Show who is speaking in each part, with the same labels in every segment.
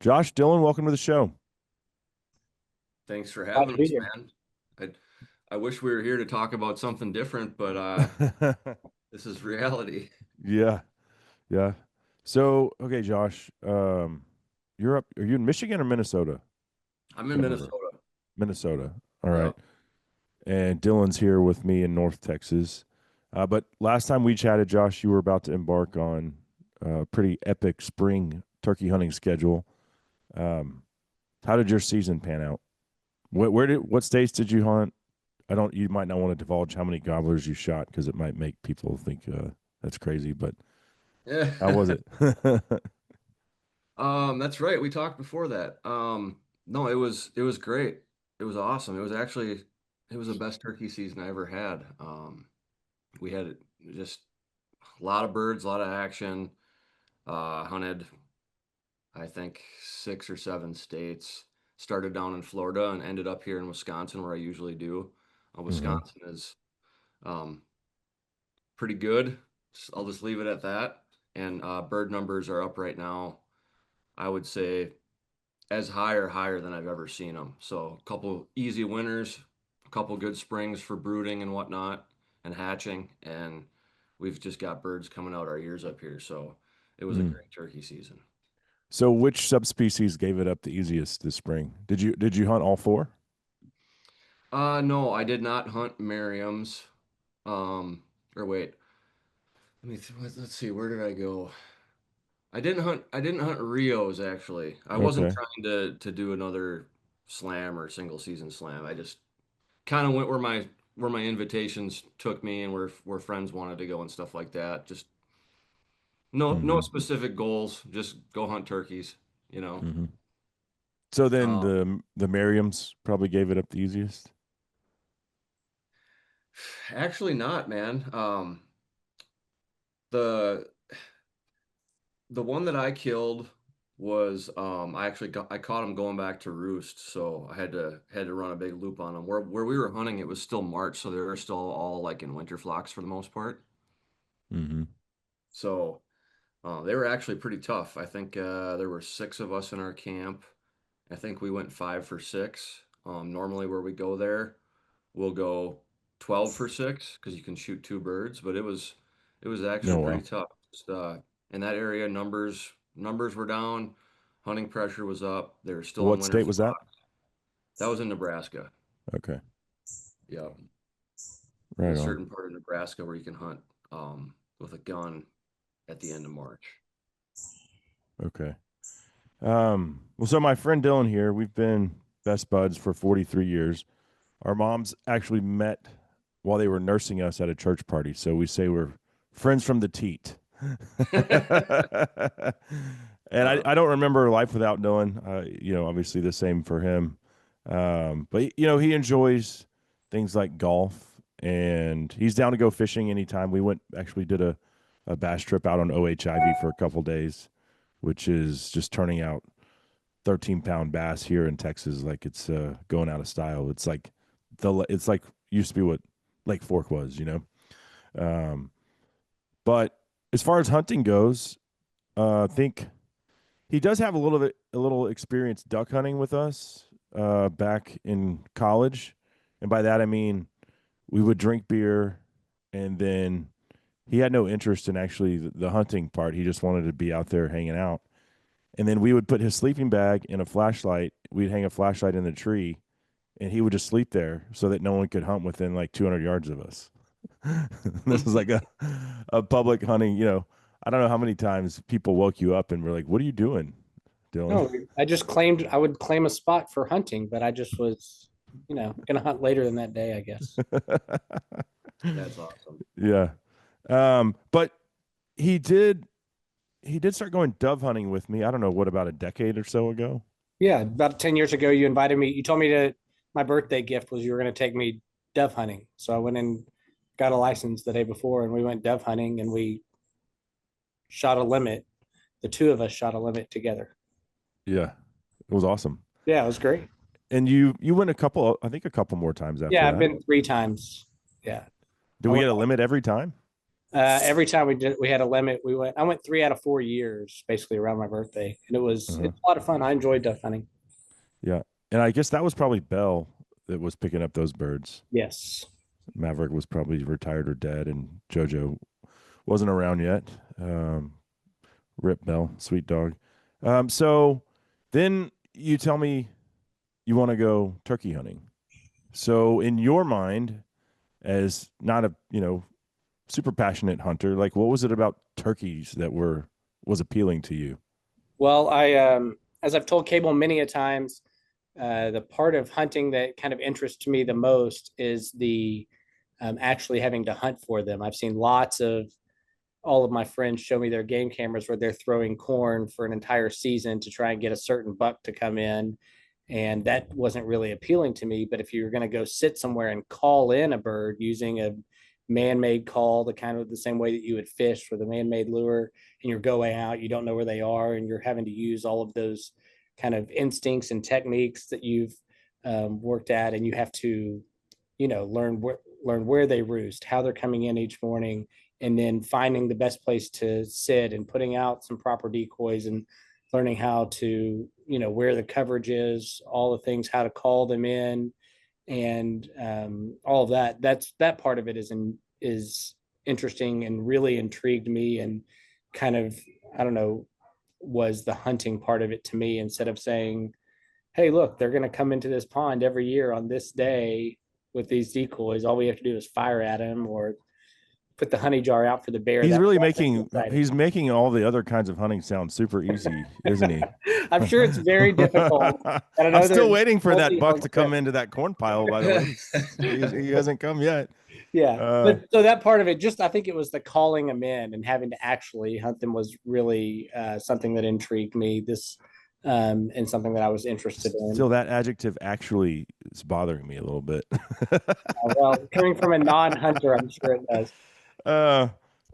Speaker 1: Josh, Dylan, welcome to the show.
Speaker 2: Thanks for
Speaker 3: Glad to
Speaker 2: having
Speaker 3: be
Speaker 2: us,
Speaker 3: here.
Speaker 2: man. I wish we were here to talk about something different, but this is reality.
Speaker 1: Yeah, yeah. So, okay, Josh, you're up. Are you in Michigan or Minnesota?
Speaker 2: I'm in
Speaker 1: Can't remember.
Speaker 2: Minnesota.
Speaker 1: Minnesota. All right.
Speaker 2: Yep.
Speaker 1: And Dylan's here with me in North Texas. But last time we chatted, Josh, you were about to embark on a pretty epic spring turkey hunting schedule. Um, how did your season pan out? What states did you hunt? I don't. You might not want to divulge how many gobblers you shot because it might make people think that's crazy. But
Speaker 2: Yeah.
Speaker 1: how was it?
Speaker 2: That's right. We talked before that. No, it was great. It was awesome. It was the best turkey season I ever had. We had just a lot of birds, a lot of action. Hunted, I think, 6 or 7 states. Started down in Florida and ended up here in Wisconsin, where I usually do.
Speaker 1: Hmm.
Speaker 2: Wisconsin is um, pretty good. I'll just leave it at that. And bird numbers are up right now. I would say as high or higher than I've ever seen them. So a couple easy winners, a couple good springs for brooding and whatnot and hatching. And we've just got birds coming out our ears up here. So it was a
Speaker 1: Mm.
Speaker 2: great turkey season.
Speaker 1: So, which subspecies gave it up the easiest this spring? Did you hunt all four?
Speaker 2: No, I did not hunt Merriam's. Or wait, let's see, where did I go? I didn't hunt Rios actually. I wasn't
Speaker 1: Okay.
Speaker 2: trying to do another slam or single season slam. I just kind of went where my invitations took me and where friends wanted to go and stuff like that. Just no
Speaker 1: Hmm.
Speaker 2: specific goals, just go hunt turkeys, you know.
Speaker 1: Hmm. So then
Speaker 2: Um
Speaker 1: the Merriams probably gave it up the easiest.
Speaker 2: Actually not, man. The the one that I killed was I caught him going back to roost, so I had to run a big loop on him. Where we were hunting, it was still March, so they were still all like in winter flocks for the most part.
Speaker 1: Hmm.
Speaker 2: So they were actually pretty tough. I think there were 6 of us in our camp. I think we went 5 for 6. Normally where we go there, we'll go 12 for 6 because you can shoot 2 birds, but it was
Speaker 1: No,
Speaker 2: actually pretty
Speaker 1: wow.
Speaker 2: tough. Just, in that area, numbers were down, hunting pressure was up. They were still in
Speaker 1: What
Speaker 2: winter
Speaker 1: state was that?
Speaker 2: flock. That was in Nebraska.
Speaker 1: Okay,
Speaker 2: Yeah, in
Speaker 1: right
Speaker 2: a
Speaker 1: on.
Speaker 2: certain part of Nebraska where you can hunt with a gun at the end of March.
Speaker 1: Okay. Well, so my friend Dylan here, we've been best buds for 43 years. Our moms actually met while they were nursing us at a church party. So we say we're friends from the teat. And I,
Speaker 2: Uh,
Speaker 1: I don't remember life without Dylan. Obviously the same for him. But he enjoys things like golf and he's down to go fishing anytime. We actually did a bass trip out on OHIV for a couple days, which is just turning out 13-pound bass here in Texas like it's going out of style. It's like used to be what Lake Fork was. Um, but as far as hunting goes, I think he does have a little experience duck hunting with us back in college, and by that I mean we would drink beer, and then he had no interest in actually the hunting part. He just wanted to be out there hanging out. And then we would put his sleeping bag and a flashlight. We'd hang a flashlight in the tree, and he would just sleep there so that no one could hunt within like 200 yards of us. This is like a public hunting. I don't know how many times people woke you up and were like, "What are you doing, Dylan?"
Speaker 3: No, I would claim a spot for hunting, but I just was, gonna hunt later than that day, I guess.
Speaker 2: that's awesome.
Speaker 1: Yeah. But he did he did start going dove hunting with me. I don't know what, about a decade or so ago.
Speaker 3: Yeah, about 10 years ago, you invited me. You told me my birthday gift was you were gonna take me dove hunting. So I went and got a license the day before and we went dove hunting and we shot a limit. The two of us shot a limit together.
Speaker 1: Yeah. It was awesome.
Speaker 3: Yeah, it was great.
Speaker 1: And you went I think a couple more times after
Speaker 3: Yeah, I've
Speaker 1: that.
Speaker 3: been 3 times. Yeah.
Speaker 1: Did
Speaker 3: I
Speaker 1: we
Speaker 3: went
Speaker 1: get a limit every time?
Speaker 3: Every time we had a limit, I went 3 out of 4 years basically around my birthday, and it's
Speaker 1: Uh-huh.
Speaker 3: a lot of fun. I enjoyed duck hunting.
Speaker 1: Yeah. And I guess that was probably Bell that was picking up those birds.
Speaker 3: Yes.
Speaker 1: Maverick was probably retired or dead, and JoJo wasn't around yet. Rip Bell, sweet dog. So then you tell me you want to go turkey hunting. So in your mind, as not a super passionate hunter, like what was it about turkeys that was appealing to you?
Speaker 3: Well, as I've told Cable many a times, the part of hunting that kind of interests me the most is the actually having to hunt for them. I've seen lots of all of my friends show me their game cameras where they're throwing corn for an entire season to try and get a certain buck to come in. And that wasn't really appealing to me. But if you're going to go sit somewhere and call in a bird using a man-made call, the kind of the same way that you would fish with a man-made lure, and you're going out, you don't know where they are, and you're having to use all of those kind of instincts and techniques that you've worked at, and you have to, learn where they roost, how they're coming in each morning, and then finding the best place to sit and putting out some proper decoys and learning how to, where the coverage is, all the things, how to call them in, and all of that. That part of it is interesting and really intrigued me, and kind of, I don't know, was the hunting part of it to me, instead of saying, hey, look, they're going to come into this pond every year on this day with these decoys. All we have to do is fire at them or put the honey jar out for the bear.
Speaker 1: He's
Speaker 3: That
Speaker 1: really
Speaker 3: wasn't
Speaker 1: making
Speaker 3: exciting.
Speaker 1: he's making all the other kinds of hunting sound super easy, isn't he?
Speaker 3: I'm sure it's very difficult. And I
Speaker 1: I'm
Speaker 3: know
Speaker 1: still
Speaker 3: there's
Speaker 1: waiting for that buck
Speaker 3: multi-hog
Speaker 1: to come
Speaker 3: trips.
Speaker 1: into that corn pile, by the way. He hasn't come yet.
Speaker 3: Yeah.
Speaker 1: Uh,
Speaker 3: But so that part of it, just I think it was the calling them in and having to actually hunt them was really something that intrigued me. And something that I was interested in.
Speaker 1: Still, that adjective actually is bothering me a little bit.
Speaker 3: Well, coming from a non-hunter, I'm sure it does.
Speaker 1: uh,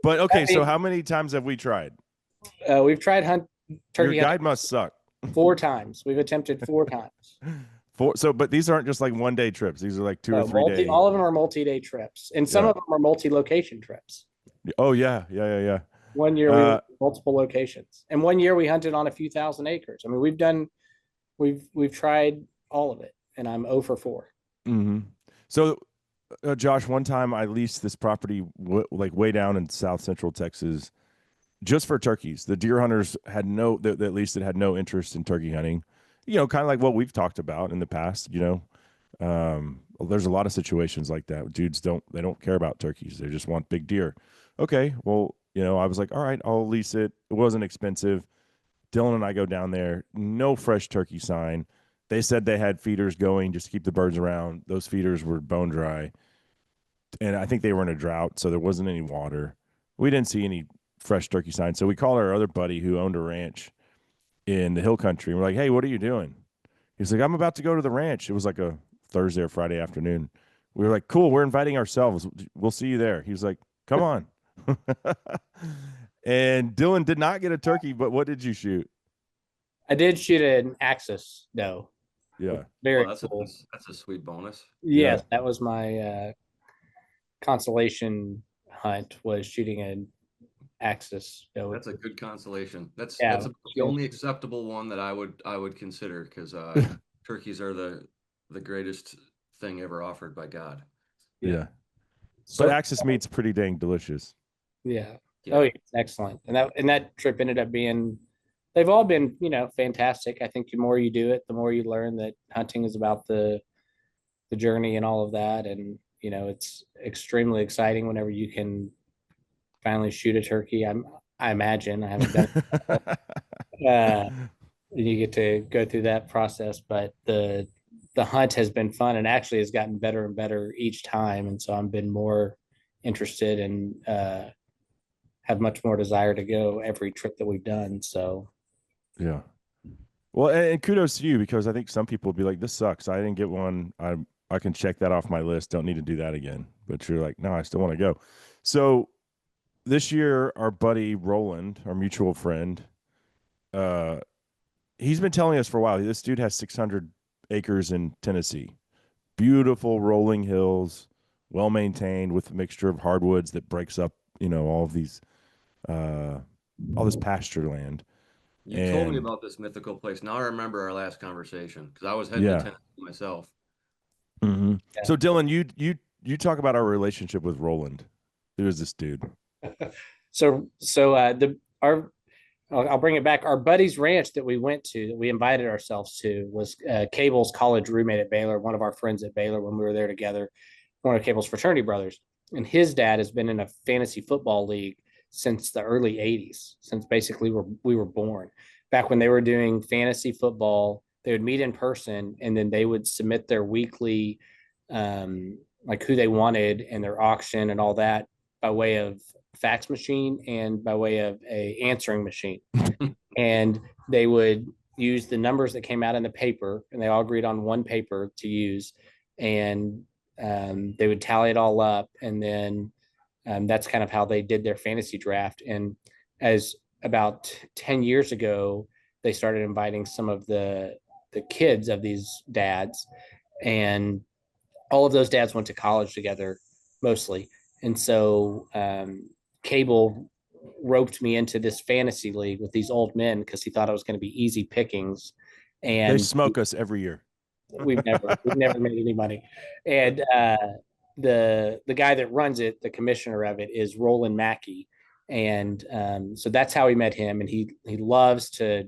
Speaker 1: but okay,
Speaker 3: That
Speaker 1: so
Speaker 3: being,
Speaker 1: how many times have we tried?
Speaker 3: we've tried
Speaker 1: Your
Speaker 3: turkey hunting
Speaker 1: guide must suck.
Speaker 3: 4 times. We've attempted 4 times.
Speaker 1: But these aren't just like 1 day trips. These are like 2 or 3 day.
Speaker 3: All of them are multi-day trips, and some
Speaker 1: Yeah.
Speaker 3: of them are multi-location trips.
Speaker 1: Oh yeah.
Speaker 3: 1 year we went to multiple locations, and 1 year we hunted on a few thousand acres. I mean, we've tried all of it, and I'm 0 for 4.
Speaker 1: Mm-hmm. So, Josh, one time I leased this property like way down in South Central Texas just for turkeys. The deer hunters had at least it had no interest in turkey hunting. Kind of like what we've talked about in the past. There's a lot of situations like that. Dudes don't care about turkeys. They just want big deer. Okay, well, I was like, all right, I'll lease it. It wasn't expensive. Dylan and I go down there. No fresh turkey sign. They said they had feeders going just to keep the birds around. Those feeders were bone dry, and I think they were in a drought, so there wasn't any water. We didn't see any fresh turkey signs, so we called our other buddy who owned a ranch in the hill country. We're like, hey, what are you doing? He's like, I'm about to go to the ranch. It was like a Thursday or Friday afternoon. We were like, cool, we're inviting ourselves. We'll see you there. He was like, come on. And Dylan did not get a turkey, but what did you shoot?
Speaker 3: I did shoot an axis, though.
Speaker 1: Yeah.
Speaker 3: Very
Speaker 2: Well,
Speaker 3: cool.
Speaker 2: that's a sweet bonus.
Speaker 3: Yes,
Speaker 1: Yeah.
Speaker 3: that was my consolation hunt, was shooting an axis. So
Speaker 2: That's a good consolation. That's
Speaker 3: Yeah,
Speaker 2: the
Speaker 3: sure.
Speaker 2: only acceptable one that I would consider, because turkeys are the greatest thing ever offered by God.
Speaker 1: Yeah.
Speaker 3: So
Speaker 1: But Axis meat's pretty dang delicious.
Speaker 3: yeah.
Speaker 2: Yeah.
Speaker 3: Oh, yeah, it's excellent. And that trip ended up being, they've all been, fantastic. I think the more you do it, the more you learn that hunting is about the journey and all of that. And, it's extremely exciting whenever you can finally shoot a turkey. I imagine I haven't done it. You get to go through that process, but the hunt has been fun and actually has gotten better and better each time. And so I've been more interested and have much more desire to go every trip that we've done. So
Speaker 1: Yeah. Well, and kudos to you, because I think some people would be like, this sucks. I didn't get one. I can check that off my list. Don't need to do that again. But you're like, no, I still want to go. So this year, our buddy Roland, our mutual friend, he's been telling us for a while. This dude has 600 acres in Tennessee. Beautiful rolling hills, well maintained, with a mixture of hardwoods that breaks up all of these all this pasture land.
Speaker 2: You told me
Speaker 1: And
Speaker 2: about this mythical place. Now I remember our last conversation because I was heading to
Speaker 1: yeah.
Speaker 2: Tennessee myself.
Speaker 1: So Dylan, you talk about our relationship with Roland. Who is this dude?
Speaker 3: I'll bring it back. Our buddy's ranch that we went to, that we invited ourselves to, was Cable's college roommate at Baylor, one of our friends at Baylor when we were there together, one of Cable's fraternity brothers. And his dad has been in a fantasy football league since the early 80s, since basically we were born. Back when they were doing fantasy football, they would meet in person and then they would submit their weekly, like who they wanted and their auction and all that by way of fax machine and by way of a answering machine. And they would use the numbers that came out in the paper, and they all agreed on one paper to use, and they would tally it all up, and then that's kind of how they did their fantasy draft. And as about 10 years ago, they started inviting some of the kids of these dads, and all of those dads went to college together mostly. And so Cable roped me into this fantasy league with these old men because he thought it was going to be easy pickings.
Speaker 1: They
Speaker 3: And
Speaker 1: smoke us every year.
Speaker 3: we've never made any money. And the guy that runs it, the commissioner of it, is Roland Mackie. And so that's how we met him. And he loves to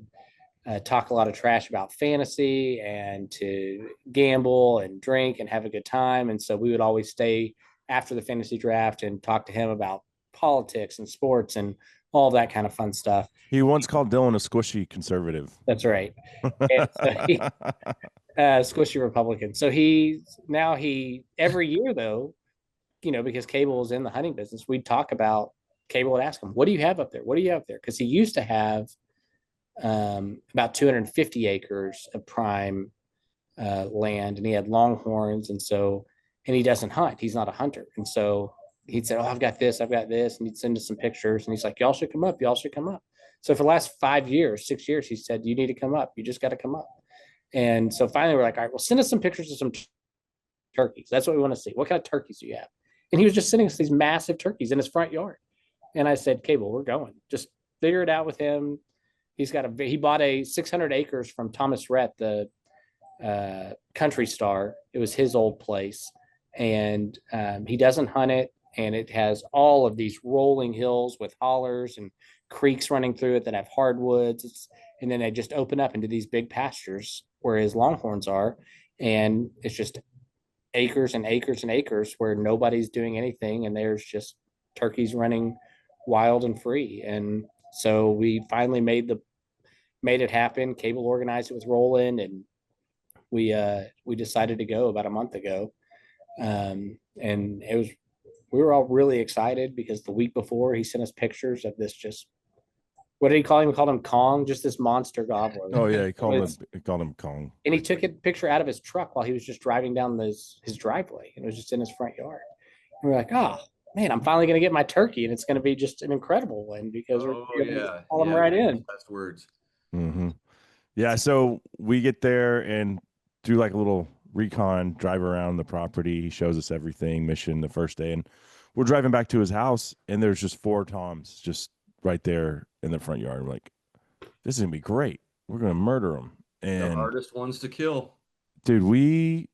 Speaker 3: talk a lot of trash about fantasy and to gamble and drink and have a good time. And so we would always stay after the fantasy draft and talk to him about politics and sports and all that kind of fun stuff.
Speaker 1: He once called Dylan a squishy conservative.
Speaker 3: That's right. And so squishy Republican. So he every year though, because Cable was in the hunting business, we'd talk about, Cable would ask him, what do you have up there? What do you have there? Because he used to have about 250 acres of prime land, and he had longhorns, and he doesn't hunt. He's not a hunter, and so he'd say, "Oh, I've got this, and he'd send us some pictures, and he's like, "Y'all should come up. Y'all should come up." So for the last 6 years, he said, "You need to come up. You just got to come up." And so finally, we're like, "All right, well, send us some pictures of some turkeys. That's what we want to see. What kind of turkeys do you have?" And he was just sending us these massive turkeys in his front yard. And I said, "Cable, we're going. Just figure it out with him." He bought 600 acres from Thomas Rhett, the country star. It was his old place, and he doesn't hunt it. And it has all of these rolling hills with hollers and creeks running through it that have hardwoods. And then they just open up into these big pastures where his longhorns are, and it's just acres and acres and acres where nobody's doing anything, and there's just turkeys running wild and free. And so we finally made it happen. Cable organized it with Roland, and we decided to go about a month ago. And we were all really excited because the week before he sent us pictures of this, just, what did he call him? He called him Kong, just this monster gobbler.
Speaker 1: Oh yeah, he called him Kong.
Speaker 3: And he took a picture out of his truck while he was just driving down his driveway, and it was just in his front yard. And we're like, oh man, I'm finally going to get my turkey, and it's going to be just an incredible one because we're going to call him right in.
Speaker 2: Best words.
Speaker 1: Mm-hmm. Yeah, so we get there and do like a little recon, drive around the property. He shows us everything, mission the first day, and we're driving back to his house, and there's just 4 toms just right there in the front yard. We're like, this is gonna be great. We're gonna murder them. And
Speaker 2: the hardest ones to kill,
Speaker 1: dude. We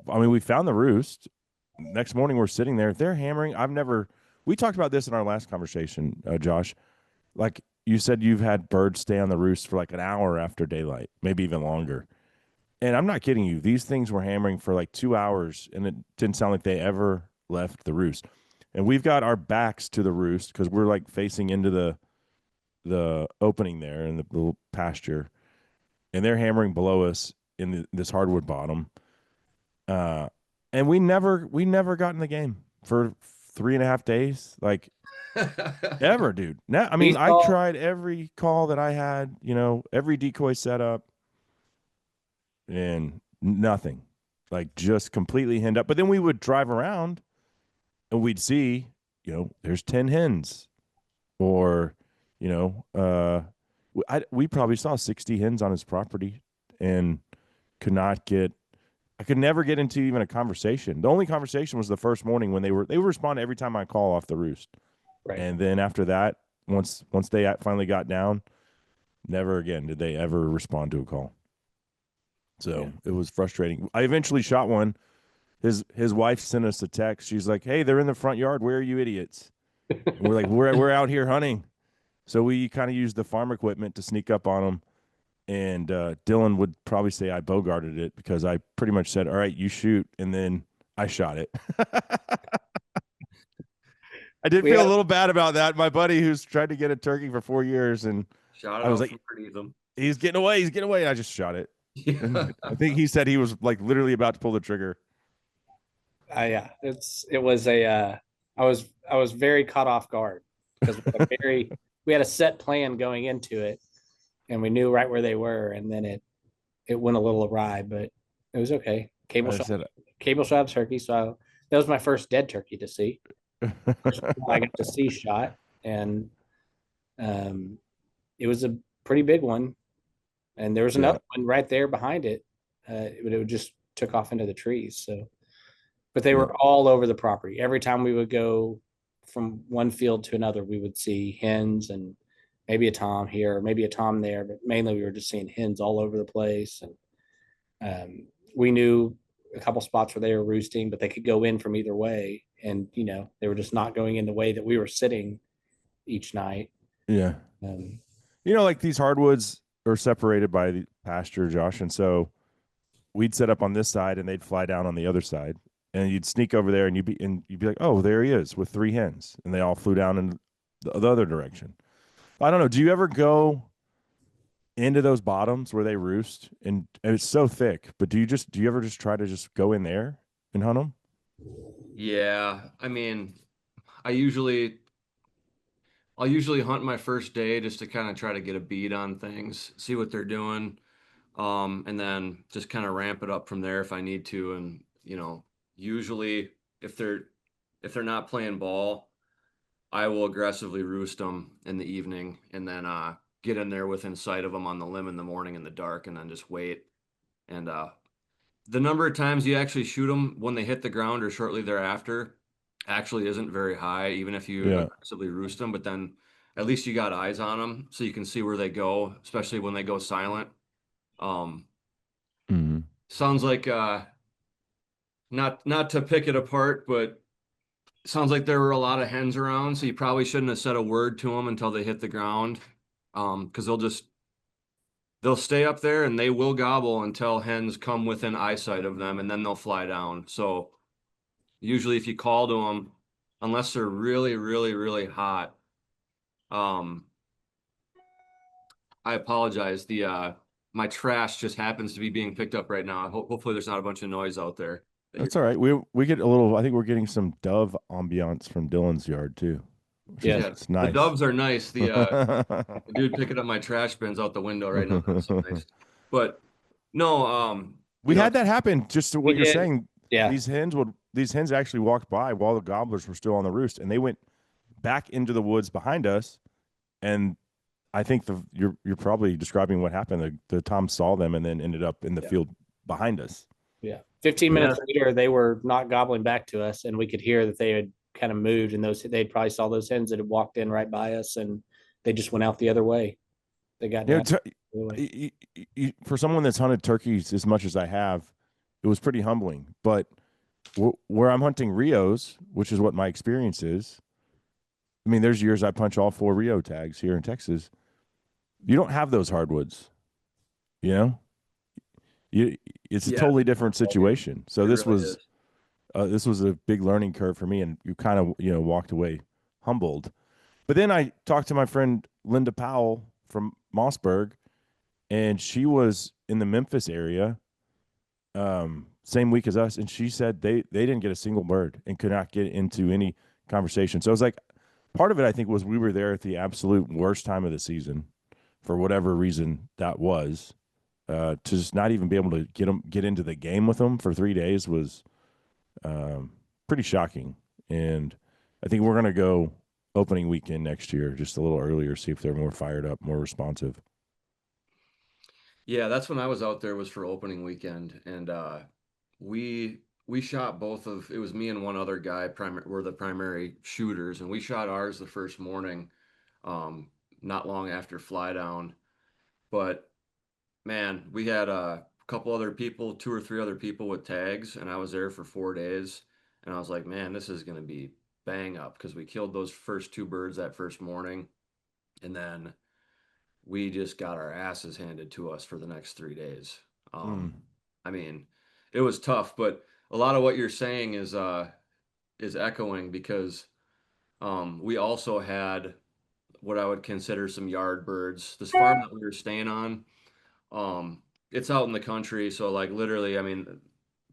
Speaker 1: found the roost. Next morning, we're sitting there. They're hammering. We talked about this in our last conversation, Josh. Like you said, you've had birds stay on the roost for like an hour after daylight, maybe even longer. And I'm not kidding you. These things were hammering for like 2 hours, and it didn't sound like they ever left the roost. And we've got our backs to the roost because we're like facing into the opening there in the little pasture, and they're hammering below us in this hardwood bottom. And we never got in the game for 3.5 days, like ever, dude. Now, I mean, I tried every call that I had, every decoy setup, and nothing, like just completely henned up. But then we would drive around and we'd see, there's 10 hens, or, we probably saw 60 hens on his property and I could never get into even a conversation. The only conversation was the first morning when they would respond every time I call off the roost.
Speaker 3: Right.
Speaker 1: And then after that, once they finally got down, never again did they ever respond to a call. So it was frustrating. I eventually shot one. His wife sent us a text. She's like, "Hey, they're in the front yard. Where are you idiots?" And we're like, "We're out here hunting." So we kind of used the farm equipment to sneak up on them. And Dylan would probably say I bogarted it because I pretty much said, "All right, you shoot," and then I shot it. I did
Speaker 3: We
Speaker 1: feel
Speaker 3: had
Speaker 1: a little bad about that. My buddy who's tried to get a turkey for 4 years, and
Speaker 2: Shot it
Speaker 1: I was
Speaker 2: out
Speaker 1: like,
Speaker 2: from underneath them.
Speaker 1: "He's getting away, he's getting away." And I just shot it.
Speaker 2: Yeah.
Speaker 1: And I think he said he was like literally about to pull the trigger.
Speaker 3: yeah, it was a I was very caught off guard because we had a set plan going into it, and we knew right where they were, and then it went a little awry, but it was okay.
Speaker 1: I said,
Speaker 3: Cable shot turkey, so that was my first dead turkey to see. First one I got to see shot, and um, it was a pretty big one, and there was
Speaker 1: yeah,
Speaker 3: another one right there behind it, but it just took off into the trees. So, but they
Speaker 1: yeah,
Speaker 3: were all over the property. Every time we would go from one field to another, we would see hens and maybe a tom here, maybe a tom there, but mainly we were just seeing hens all over the place. And we knew a couple spots where they were roosting, but they could go in from either way. And, they were just not going in the way that we were sitting each night.
Speaker 1: yeah.
Speaker 3: Um,
Speaker 1: Like these hardwoods are separated by the pasture, Josh, and so we'd set up on this side, and they'd fly down on the other side, and you'd sneak over there, and you'd be like, "Oh, there he is with 3 hens," and they all flew down in the other direction. I don't know. Do you ever go into those bottoms where they roost, and it's so thick? But do you ever just try to just go in there and hunt them?
Speaker 2: Yeah. I mean, I usually I'll usually hunt my first day just to kind of try to get a bead on things, see what they're doing, and then just kind of ramp it up from there if I need to. And usually if they're not playing ball, I will aggressively roost them in the evening, and then get in there within sight of them on the limb in the morning in the dark, and then just wait. And the number of times you actually shoot them when they hit the ground or shortly thereafter actually isn't very high, even if you
Speaker 1: Yeah,
Speaker 2: aggressively roost them. But then at least you got eyes on them, so you can see where they go, especially when they go silent. Um,
Speaker 1: mm-hmm.
Speaker 2: Sounds like not to pick it apart, but sounds like there were a lot of hens around, so you probably shouldn't have said a word to them until they hit the ground, because they'll stay up there and they will gobble until hens come within eyesight of them, and then they'll fly down. So usually if you call to them, unless they're really, really, really hot, um, I apologize. The my trash just happens to be being picked up right now. Hopefully there's not a bunch of noise out there.
Speaker 1: That's all right. We get a little. I think we're getting some dove ambiance from Dylan's yard too, which is
Speaker 3: yeah.
Speaker 2: Yeah,
Speaker 1: it's
Speaker 2: the
Speaker 1: nice.
Speaker 2: doves are nice. The dude picking up my trash bins out the window right now. That's so nice. But no,
Speaker 1: We had that happen. Just to
Speaker 3: We
Speaker 1: what you're
Speaker 3: did.
Speaker 1: saying.
Speaker 3: Yeah.
Speaker 1: These hens actually walked by while the gobblers were still on the roost, and they went back into the woods behind us. And I think you're probably describing what happened. The Tom saw them and then ended up in the
Speaker 3: Yeah.
Speaker 1: field behind us.
Speaker 3: Yeah. 15
Speaker 2: Yeah.
Speaker 3: minutes later, they were not gobbling back to us, and we could hear that they had kind of moved, and they'd probably saw those hens that had walked in right by us, and they just went out the other way. They got
Speaker 1: You know,
Speaker 3: down the other way.
Speaker 1: for someone that's hunted turkeys as much as I have, it was pretty humbling. But where I'm hunting Rios, which is what my experience is, I mean, there's years I punch all 4 Rio tags here in Texas. You don't have those hardwoods, you know. You it's a
Speaker 2: Yeah,
Speaker 1: totally different situation. So
Speaker 2: it really is.
Speaker 1: this was a big learning curve for me, and you kind of walked away humbled. But then I talked to my friend Linda Powell from Mossberg, and she was in the Memphis area, same week as us, and she said they didn't get a single bird and could not get into any conversation. So it was like part of it I think was we were there at the absolute worst time of the season for whatever reason that was. To just not even be able to get into the game with them for 3 days was pretty shocking. And I think we're gonna go opening weekend next year, just a little earlier, see if they're more fired up, more responsive.
Speaker 2: Yeah, that's when I was out there was for opening weekend, and we we shot both of it was me and one other guy were the primary shooters, and we shot ours the first morning, um, not long after fly down. But man, we had a couple other people, two or three other people with tags, and I was there for 4 days, and I was like, man, this is gonna be bang up because we killed those first two birds that first morning, and then we just got our asses handed to us for the next 3 days.
Speaker 1: Mm.
Speaker 2: I mean, it was tough, but a lot of what you're saying is echoing because we also had what I would consider some yard birds. This farm that we were staying on, it's out in the country, so like literally, I mean,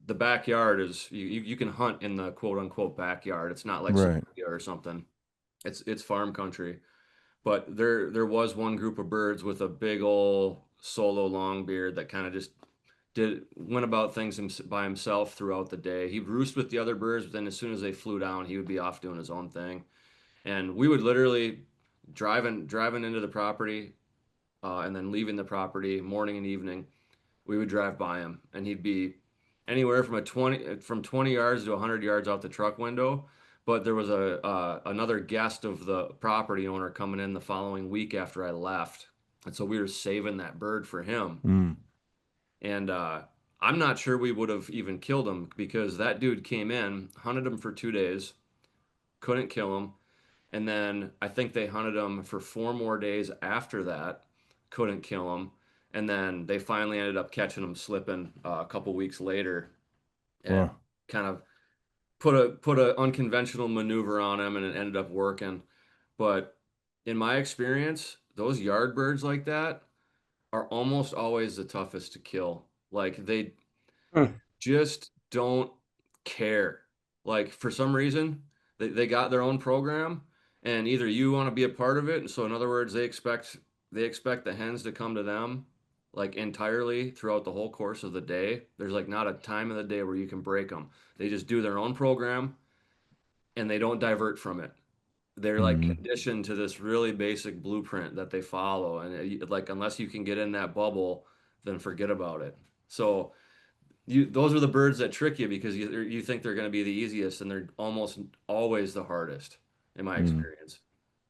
Speaker 2: the backyard is you can hunt in the quote unquote backyard. It's not like
Speaker 1: Right.
Speaker 2: suburbia or something. It's farm country. But there was one group of birds with a big old solo longbeard that kind of just did went about things by himself throughout the day. He'd roost with the other birds, but then as soon as they flew down, he would be off doing his own thing. And we would literally driving into the property, and then leaving the property morning and evening. We would drive by him, and he'd be anywhere from 20 yards to 100 yards out the truck window. But there was a another guest of the property owner coming in the following week after I left, and so we were saving that bird for him.
Speaker 1: Mm.
Speaker 2: And I'm not sure we would have even killed him because that dude came in, hunted him for 2 days, couldn't kill him, and then I think they hunted him for 4 more days after that, couldn't kill him, and then they finally ended up catching him slipping a couple weeks later, and
Speaker 1: Well,
Speaker 2: kind of put a unconventional maneuver on him, and it ended up working. But in my experience, those yard birds like that are almost always the toughest to kill. Like they
Speaker 3: Hmm.
Speaker 2: just don't care. Like for some reason, they got their own program, and either you want to be a part of it, and so in other words, they expect the hens to come to them like entirely throughout the whole course of the day. There's like not a time of the day where you can break them. They just do their own program and they don't divert from it. They're like
Speaker 1: mm.
Speaker 2: conditioned to this really basic blueprint that they follow, and like unless you can get in that bubble, then forget about it. So those are the birds that trick you because you think they're going to be the easiest, and they're almost always the hardest, in my
Speaker 1: Mm.
Speaker 2: experience.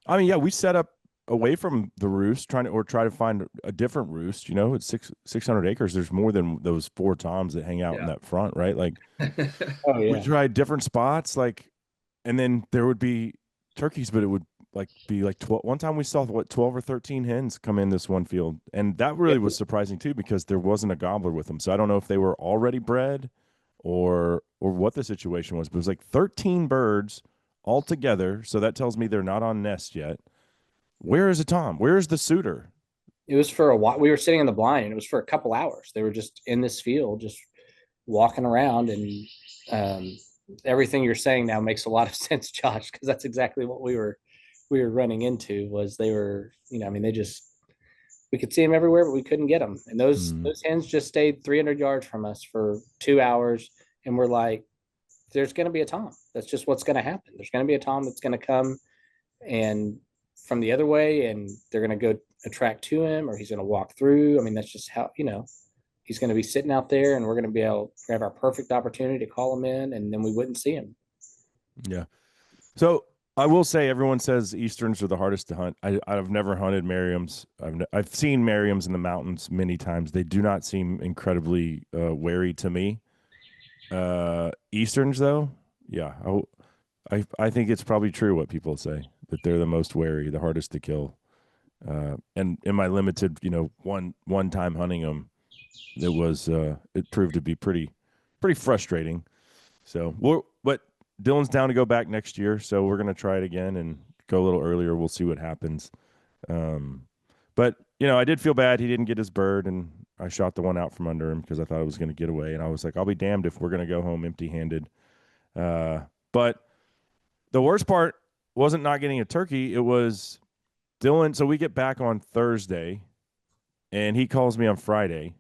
Speaker 1: I mean, yeah, we set up away from the roost, try to find a different roost. You know, it's 600 acres. There's more than those four toms that hang out in
Speaker 2: Yeah.
Speaker 1: that front, right? Like
Speaker 3: Oh
Speaker 1: we
Speaker 3: yeah.
Speaker 1: tried different spots, like, and then there would be turkeys, but it would like be like 12. One time we saw 12 or 13 hens come in this one field, and that really was surprising too because there wasn't a gobbler with them. So I don't know if they were already bred or what the situation was, but it was like 13 birds all together. So that tells me they're not on nest yet. Where is the tom? Where is the suitor?
Speaker 3: It was for a while. We were sitting in the blind, and it was for a couple hours. They were just in this field, just walking around, and um, everything you're saying now makes a lot of sense, Josh, because that's exactly what we were running into. Was they were, I mean, they just we could see them everywhere, but we couldn't get them. And those
Speaker 1: Hmm.
Speaker 3: those hens just stayed 300 yards from us for 2 hours, and we're like, there's going to be a tom. That's just what's going to happen. There's going to be a tom that's going to come and from the other way, and they're going to go attract to him, or he's going to walk through. I mean, that's just how he's going to be sitting out there, and we're going to be able to have our perfect opportunity to call him in, and then we wouldn't see him.
Speaker 1: Yeah. So I will say everyone says Easterns are the hardest to hunt. I've never hunted Merriam's. I've seen Merriam's in the mountains many times. They do not seem incredibly wary to me. Easterns though, yeah, I think it's probably true what people say that they're the most wary, the hardest to kill. And in my limited, one time hunting them, it proved to be pretty frustrating. So but Dylan's down to go back next year, so we're gonna try it again and go a little earlier. We'll see what happens. But I did feel bad he didn't get his bird, and I shot the one out from under him because I thought it was gonna get away, and I was like, I'll be damned if we're gonna go home empty-handed. But the worst part wasn't not getting a turkey; it was Dylan. So we get back on Thursday, and he calls me on Friday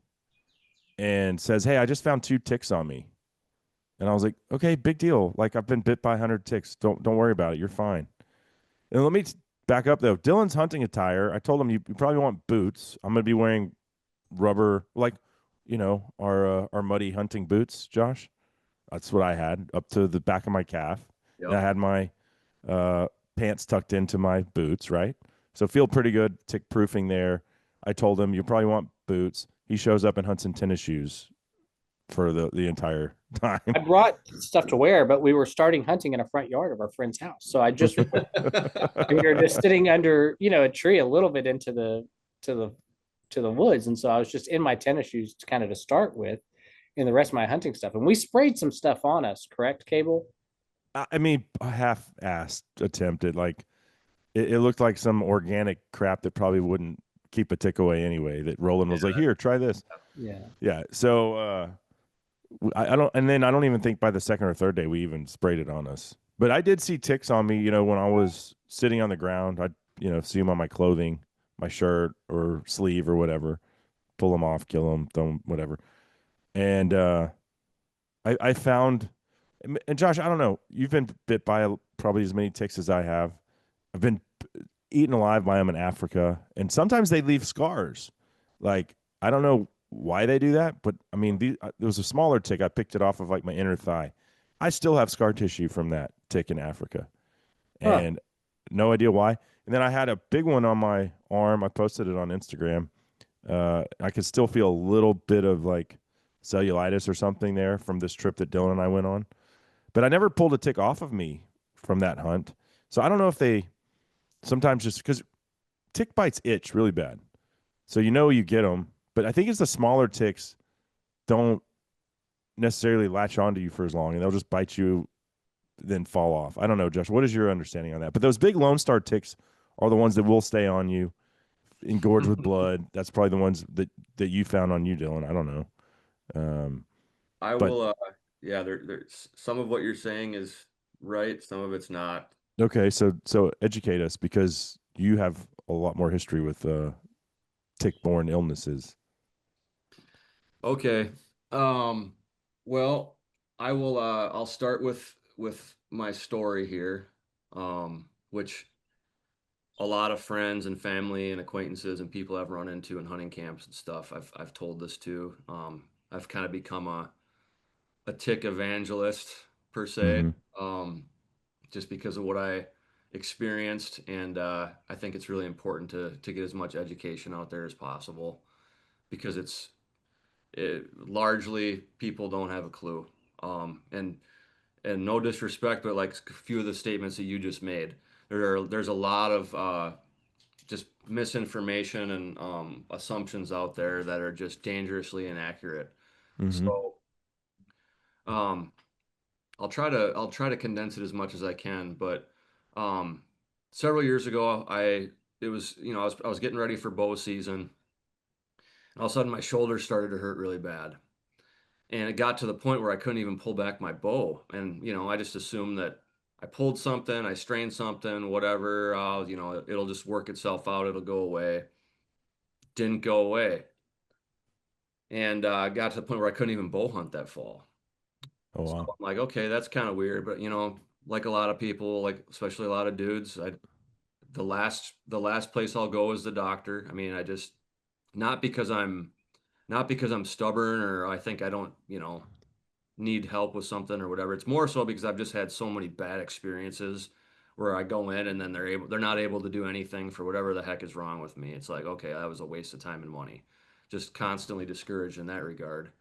Speaker 1: and says, "Hey, I just found 2 ticks on me." And I was like, okay, big deal. Like I've been bit by 100 ticks. Don't worry about it. You're fine. And let me back up though. Dylan's hunting attire. I told him you probably want boots. I'm gonna be wearing rubber, like our muddy hunting boots, Josh. That's what I had up to the back of my calf. And I
Speaker 2: Yep.
Speaker 1: had my uh, pants tucked into my boots, right? So feel pretty good, tick proofing there. I told him you probably want boots. He shows up and hunts in tennis shoes for the entire time.
Speaker 3: I brought stuff to wear, but we were starting hunting in a front yard of our friend's house. So I just we were just sitting under, a tree a little bit into the to the to the woods. And so I was just in my tennis shoes to kind of to start with in the rest of my hunting stuff. And we sprayed some stuff on us, correct, Cable?
Speaker 1: I mean, half-assed attempted. Like it looked like some organic crap that probably wouldn't keep a tick away anyway. That Roland was like, "Here, try this."
Speaker 3: Yeah.
Speaker 1: Yeah. So I don't, and then I don't even think by the second or third day we even sprayed it on us. But I did see ticks on me, when I was sitting on the ground. I'd, see them on my clothing, my shirt or sleeve or whatever, pull them off, kill them, throw them, whatever. And I found, and Josh, I don't know, you've been bit by probably as many ticks as I have. I've been eaten alive by them in Africa, and sometimes they leave scars. Like, I don't know why they do that, but I mean, there was a smaller tick. I picked it off of like my inner thigh. I still have scar tissue from that tick in Africa,
Speaker 3: Huh.
Speaker 1: and no idea why. And then I had a big one on my arm. I posted it on Instagram. I could still feel a little bit of like cellulitis or something there from this trip that Dylan and I went on, but I never pulled a tick off of me from that hunt. So I don't know if they sometimes just because tick bites itch really bad. So you get them, but I think it's the smaller ticks don't necessarily latch onto you for as long, and they'll just bite you, then fall off. I don't know, Josh. What is your understanding on that? But those big Lone Star ticks are the ones that will stay on you, engorge with blood. That's probably the ones that you found on you, Dylan. I don't know,
Speaker 2: I
Speaker 1: but
Speaker 2: will. Yeah. There's some of what you're saying is right. Some of it's not.
Speaker 1: okay. So educate us because you have a lot more history with tick-borne illnesses.
Speaker 2: Okay. Um, well, I will I'll start with my story here. Which a lot of friends and family and acquaintances and people I've run into in hunting camps and stuff. I've told this to. I've kind of become a tick evangelist per se.
Speaker 1: Mm-hmm.
Speaker 2: Um, just because of what I experienced, and I think it's really important to get as much education out there as possible because largely people don't have a clue. And no disrespect, but like a few of the statements that you just made, there's a lot of just misinformation and assumptions out there that are just dangerously inaccurate.
Speaker 1: Mm-hmm.
Speaker 2: So um, I'll try to condense it as much as I can. But um, several years ago, it was I was getting ready for bow season. All of a sudden, my shoulders started to hurt really bad. And it got to the point where I couldn't even pull back my bow. And, I just assumed that I pulled something, I strained something, whatever, it'll just work itself out, it'll go away. Didn't go away. And got to the point where I couldn't even bow hunt that fall.
Speaker 1: Oh
Speaker 2: So
Speaker 1: wow.
Speaker 2: I'm like, okay, that's kind of weird. But, like a lot of people, like especially a lot of dudes, the last place I'll go is the doctor. I mean, not because I'm not because I'm stubborn or I think I don't, need help with something or whatever. It's more so because I've just had so many bad experiences where I go in and then they're not able to do anything for whatever the heck is wrong with me. It's like, okay, that was a waste of time and money. Just constantly discouraged in that regard.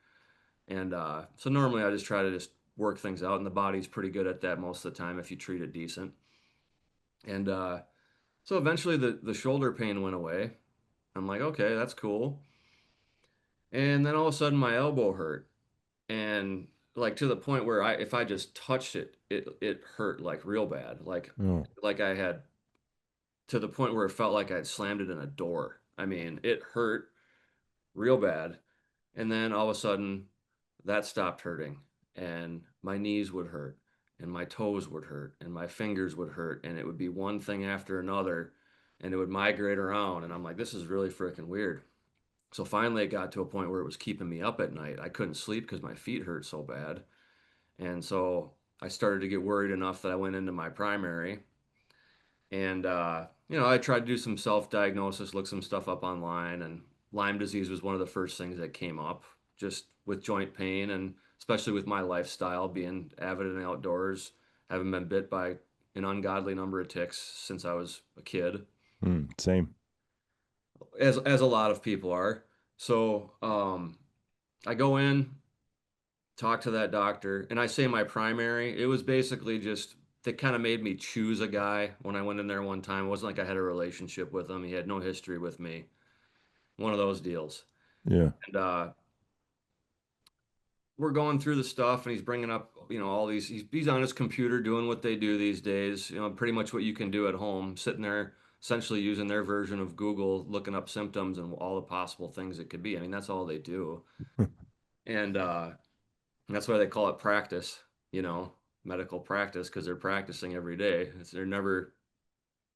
Speaker 2: And so normally I just try to just work things out, and the body's pretty good at that most of the time if you treat it decent. And so eventually the shoulder pain went away. I'm like, okay, that's cool. And then all of a sudden my elbow hurt. And like to the point where if I just touched it hurt like real bad.
Speaker 1: Oh.
Speaker 2: Like I had to the point where it felt like I'd slammed it in a door. I mean, it hurt real bad. And then all of a sudden that stopped hurting, and my knees would hurt, and my toes would hurt, and my fingers would hurt, and it would be one thing after another, and it would migrate around. And I'm like, this is really freaking weird. So finally it got to a point where it was keeping me up at night. I couldn't sleep because my feet hurt so bad. And so I started to get worried enough that I went into my primary, and I tried to do some self-diagnosis, look some stuff up online, and Lyme disease was one of the first things that came up. just with joint pain, and especially with my lifestyle, being avid in the outdoors, having been bit by an ungodly number of ticks since I was a kid,
Speaker 1: Same.
Speaker 2: as a lot of people are. So I go in, talk to that doctor, and I say my primary. It was basically just they kind of made me choose a guy when I went in there one time. It wasn't like I had a relationship with him. He had no history with me. One of those deals.
Speaker 1: Yeah.
Speaker 2: And we're going through the stuff, and he's bringing up, all these. He's on his computer doing what they do these days. Pretty much what you can do at home, sitting there essentially using their version of Google, looking up symptoms and all the possible things it could be. I mean, that's all they do. And that's why they call it practice, medical practice, because they're practicing every day. They're never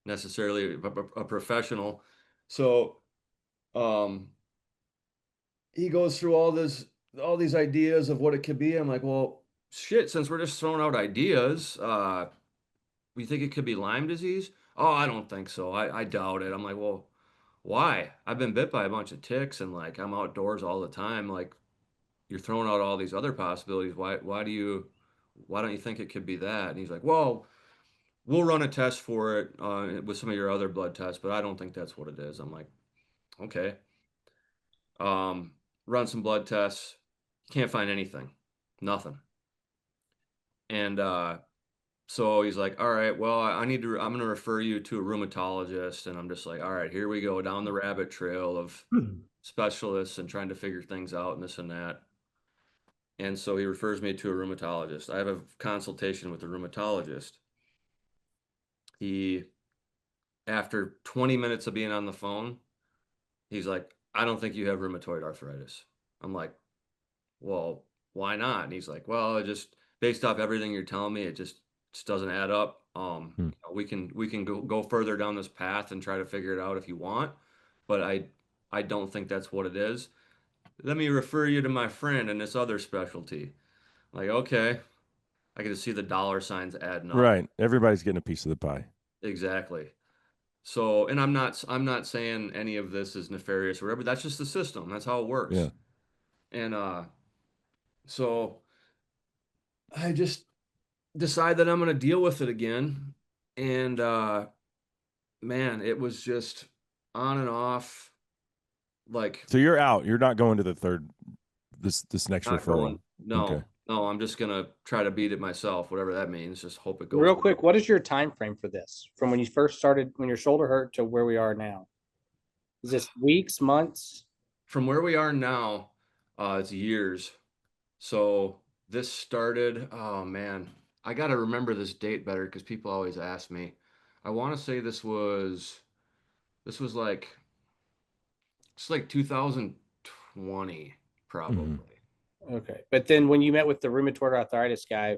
Speaker 2: necessarily a professional. So um, he goes through all these ideas of what it could be. I'm like, well, shit, since we're just throwing out ideas, we think it could be Lyme disease? Oh, I don't think so. I doubt it. I'm like, well, why? I've been bit by a bunch of ticks, and like I'm outdoors all the time. Like, you're throwing out all these other possibilities. Why don't you think it could be that? And he's like, well, we'll run a test for it with some of your other blood tests, but I don't think that's what it is. I'm like, okay. Run some blood tests. Can't find anything. Nothing. And so he's like, all right, well, I'm going to refer you to a rheumatologist. And I'm just like, all right, here we go down the rabbit trail of specialists and trying to figure things out and this and that. And so he refers me to a rheumatologist. I have a consultation with a rheumatologist. He, after 20 minutes of being on the phone, he's like, I don't think you have rheumatoid arthritis. I'm like, well, why not? And he's like, well, it just based off everything you're telling me, it just doesn't add up. We can go further down this path and try to figure it out if you want, but I don't think that's what it is. Let me refer you to my friend in this other specialty. Like, okay, I can see the dollar signs adding up.
Speaker 1: Right. Everybody's getting a piece of the pie.
Speaker 2: Exactly. So, and I'm not saying any of this is nefarious or whatever. That's just the system. That's how it works.
Speaker 1: Yeah.
Speaker 2: And so I just decide that I'm going to deal with it again. And man, it was just on and off. Like,
Speaker 1: So you're out. You're not going to the third this next
Speaker 2: not
Speaker 1: referral.
Speaker 2: going. No,
Speaker 1: Okay.
Speaker 2: no. I'm just gonna try to beat it myself, whatever that means. Just hope it goes
Speaker 3: Real
Speaker 2: well.
Speaker 3: quick, what is your time frame for this? From when you first started, when your shoulder hurt to where we are now? Is this weeks, months?
Speaker 2: From where we are now, it's years. So this started. Oh man, I gotta remember this date better because people always ask me. I want to say this was like it's like 2020 probably.
Speaker 3: Okay. But then when you met with the rheumatoid arthritis guy,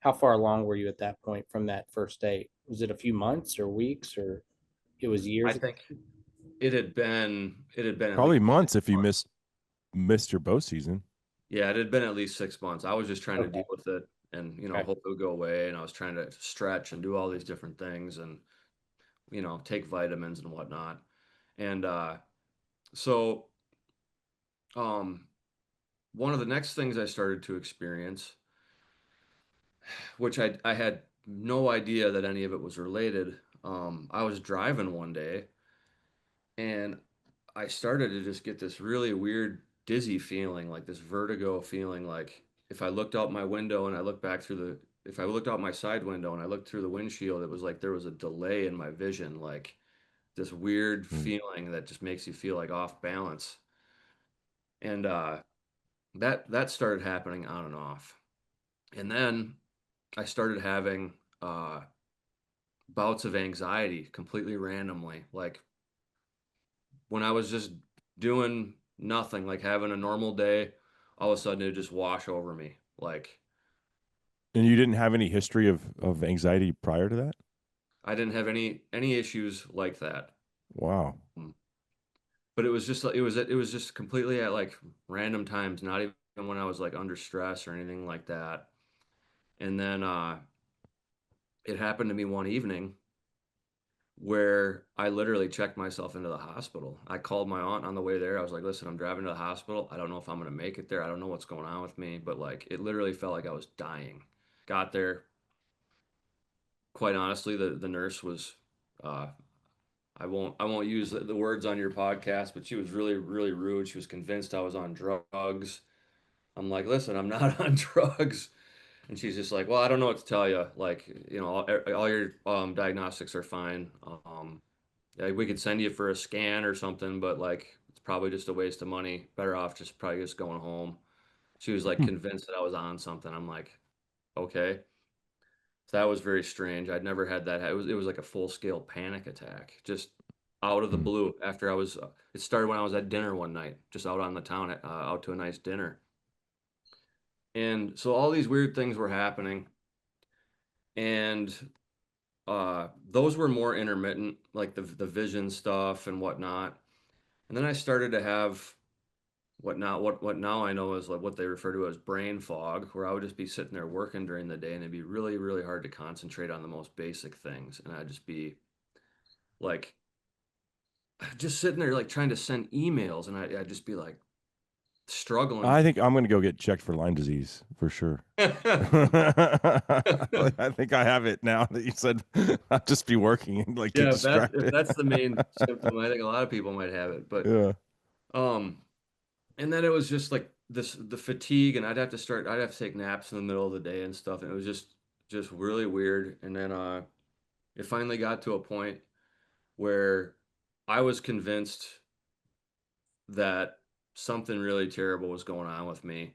Speaker 3: how far along were you at that point from that first date? Was it a few months or weeks or it was
Speaker 2: I
Speaker 3: years?
Speaker 2: think it had been at
Speaker 1: Probably
Speaker 2: least
Speaker 1: months
Speaker 2: 6
Speaker 1: if you
Speaker 2: months.
Speaker 1: missed your bow season.
Speaker 2: Yeah, it had been at least 6 months. I was just trying to
Speaker 3: Okay.
Speaker 2: deal with it and
Speaker 3: Okay.
Speaker 2: hope it would go away. And I was trying to stretch and do all these different things and take vitamins and whatnot. And so um, one of the next things I started to experience, which I had no idea that any of it was related. I was driving one day and I started to just get this really weird dizzy feeling, like this vertigo feeling, like if I looked out my window and I looked back through the if I looked out my side window and I looked through the windshield, it was like there was a delay in my vision, like this weird
Speaker 1: Mm.
Speaker 2: feeling that just makes you feel like off balance. And that started happening on and off. And then I started having bouts of anxiety completely randomly, like when I was just doing nothing, like having a normal day, all of a sudden it just wash over me. Like
Speaker 1: And you didn't have any history of anxiety prior to that?
Speaker 2: I didn't have any issues like that.
Speaker 1: Wow.
Speaker 2: Mm. But it was just like it was just completely at like random times, not even when I was like under stress or anything like that. And then it happened to me one evening where I literally checked myself into the hospital. I called my aunt on the way there. I was like, listen, I'm driving to the hospital. I don't know if I'm going to make it there. I don't know what's going on with me, but like it literally felt like I was dying. Got there. Quite honestly, the nurse was, uh, I won't use the words on your podcast, but she was really, really rude. She was convinced I was on drugs. I'm like, listen, I'm not on drugs. And she's just like, well, I don't know what to tell you. Like, all your diagnostics are fine. Yeah, we could send you for a scan or something, but like, it's probably just a waste of money. Better off just probably just going home. She was like
Speaker 1: Hmm.
Speaker 2: convinced that I was on something. I'm like, okay. So that was very strange. I'd never had that. It was like a full scale panic attack, just out of the
Speaker 1: Hmm.
Speaker 2: blue. After I was, it started when I was at dinner one night, just out on the town, out to a nice dinner. And so all these weird things were happening, and those were more intermittent, like the vision stuff and whatnot. And then I started to have what now I know is like what they refer to as brain fog, where I would just be sitting there working during the day and it'd be really, really hard to concentrate on the most basic things. And I'd just be like just sitting there like trying to send emails and I'd just be like struggling.
Speaker 1: I think I'm going to go get checked for Lyme disease for sure.
Speaker 2: Yeah,
Speaker 1: I think I have it now that you said I'll just be working and like get
Speaker 2: if
Speaker 1: distracted.
Speaker 2: that's the main symptom, I think a lot of people might have it. But
Speaker 1: Yeah.
Speaker 2: um and then it was just like the fatigue and I'd have to take naps in the middle of the day and stuff. And it was just really weird. And then it finally got to a point where I was convinced that something really terrible was going on with me.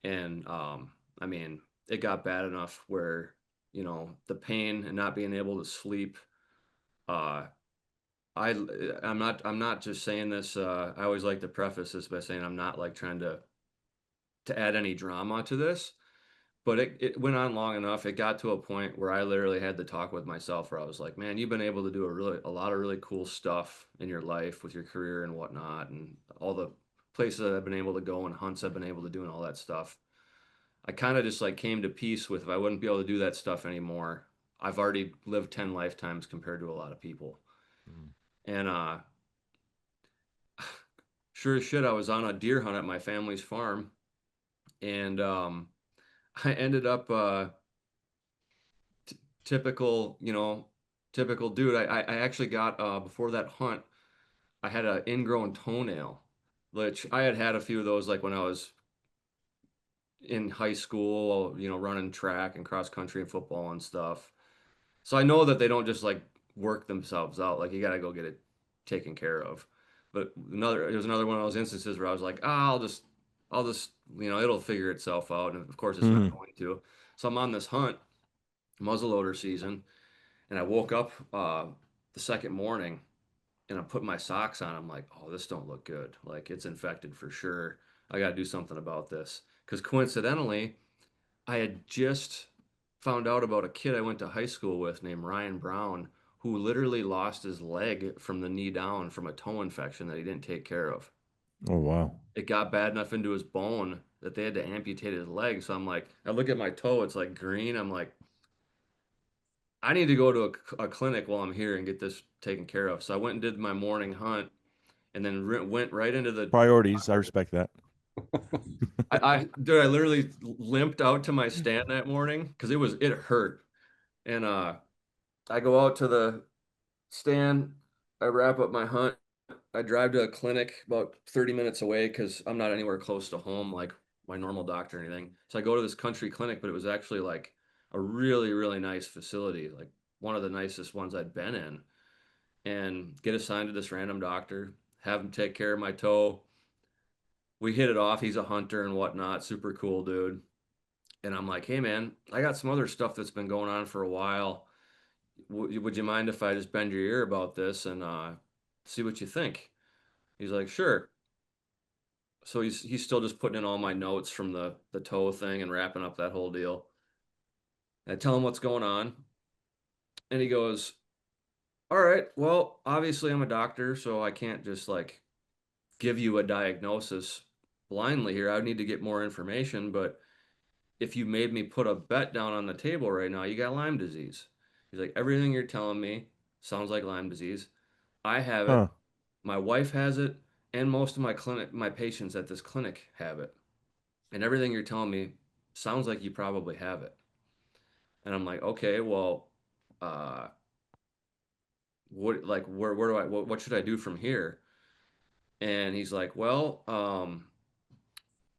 Speaker 2: And I mean, it got bad enough where, the pain and not being able to sleep, uh I I'm not just saying this, I always like to preface this by saying I'm not like trying to add any drama to this. But it went on long enough. It got to a point where I literally had to talk with myself where I was like, man, you've been able to do a lot of really cool stuff in your life with your career and whatnot, and all the places that I've been able to go and hunts I've been able to do and all that stuff. I kind of just like came to peace with if I wouldn't be able to do that stuff anymore. I've already lived 10 lifetimes compared to a lot of people.
Speaker 1: Mm.
Speaker 2: And sure as shit, I was on a deer hunt at my family's farm, and I ended up typical, typical dude. I actually got before that hunt, I had an ingrown toenail, which I had a few of those like when I was in high school, running track and cross country and football and stuff. So I know that they don't just like work themselves out. Like you got to go get it taken care of. But it was another one of those instances where I was like, I'll just, it'll figure itself out. And of course, it's not
Speaker 1: Mhm.
Speaker 2: going to. So I'm on this hunt, muzzleloader season, and I woke up the second morning and I put my socks on. I'm like, oh, this don't look good. Like it's infected for sure. I got to do something about this. Because coincidentally, I had just found out about a kid I went to high school with named Ryan Brown, who literally lost his leg from the knee down from a toe infection that he didn't take care of.
Speaker 1: Oh wow.
Speaker 2: It got bad enough into his bone that they had to amputate his leg. So I'm like, I look at my toe, it's like green. I'm like, I need to go to a clinic while I'm here and get this taken care of. So I went and did my morning hunt and then went right into the
Speaker 1: Priorities. I respect that.
Speaker 2: dude, I literally limped out to my stand that morning because it hurt. And I go out to the stand, I wrap up my hunt, I drive to a clinic about 30 minutes away because I'm not anywhere close to home like my normal doctor or anything. So I go to this country clinic, but it was actually like a really, really nice facility, like one of the nicest ones I'd been in, and get assigned to this random doctor, have him take care of my toe. We hit it off. He's a hunter and whatnot, super cool dude. And I'm like, hey man, I got some other stuff that's been going on for a while. Would you mind if I just bend your ear about this and see what you think? He's like, sure. So he's still just putting in all my notes from the toe thing and wrapping up that whole deal. I tell him what's going on, and he goes, "All right, well, obviously I'm a doctor, so I can't just like give you a diagnosis blindly here. I would need to get more information, but if you made me put a bet down on the table right now, you got Lyme disease." He's like, "Everything you're telling me Sounds like Lyme disease. I have it.
Speaker 1: Huh.
Speaker 2: My wife has it, and most of my patients at this clinic have it. And everything you're telling me sounds like you probably have it. And I'm like, okay, well, uh, where do what should I do from here? And he's like, well,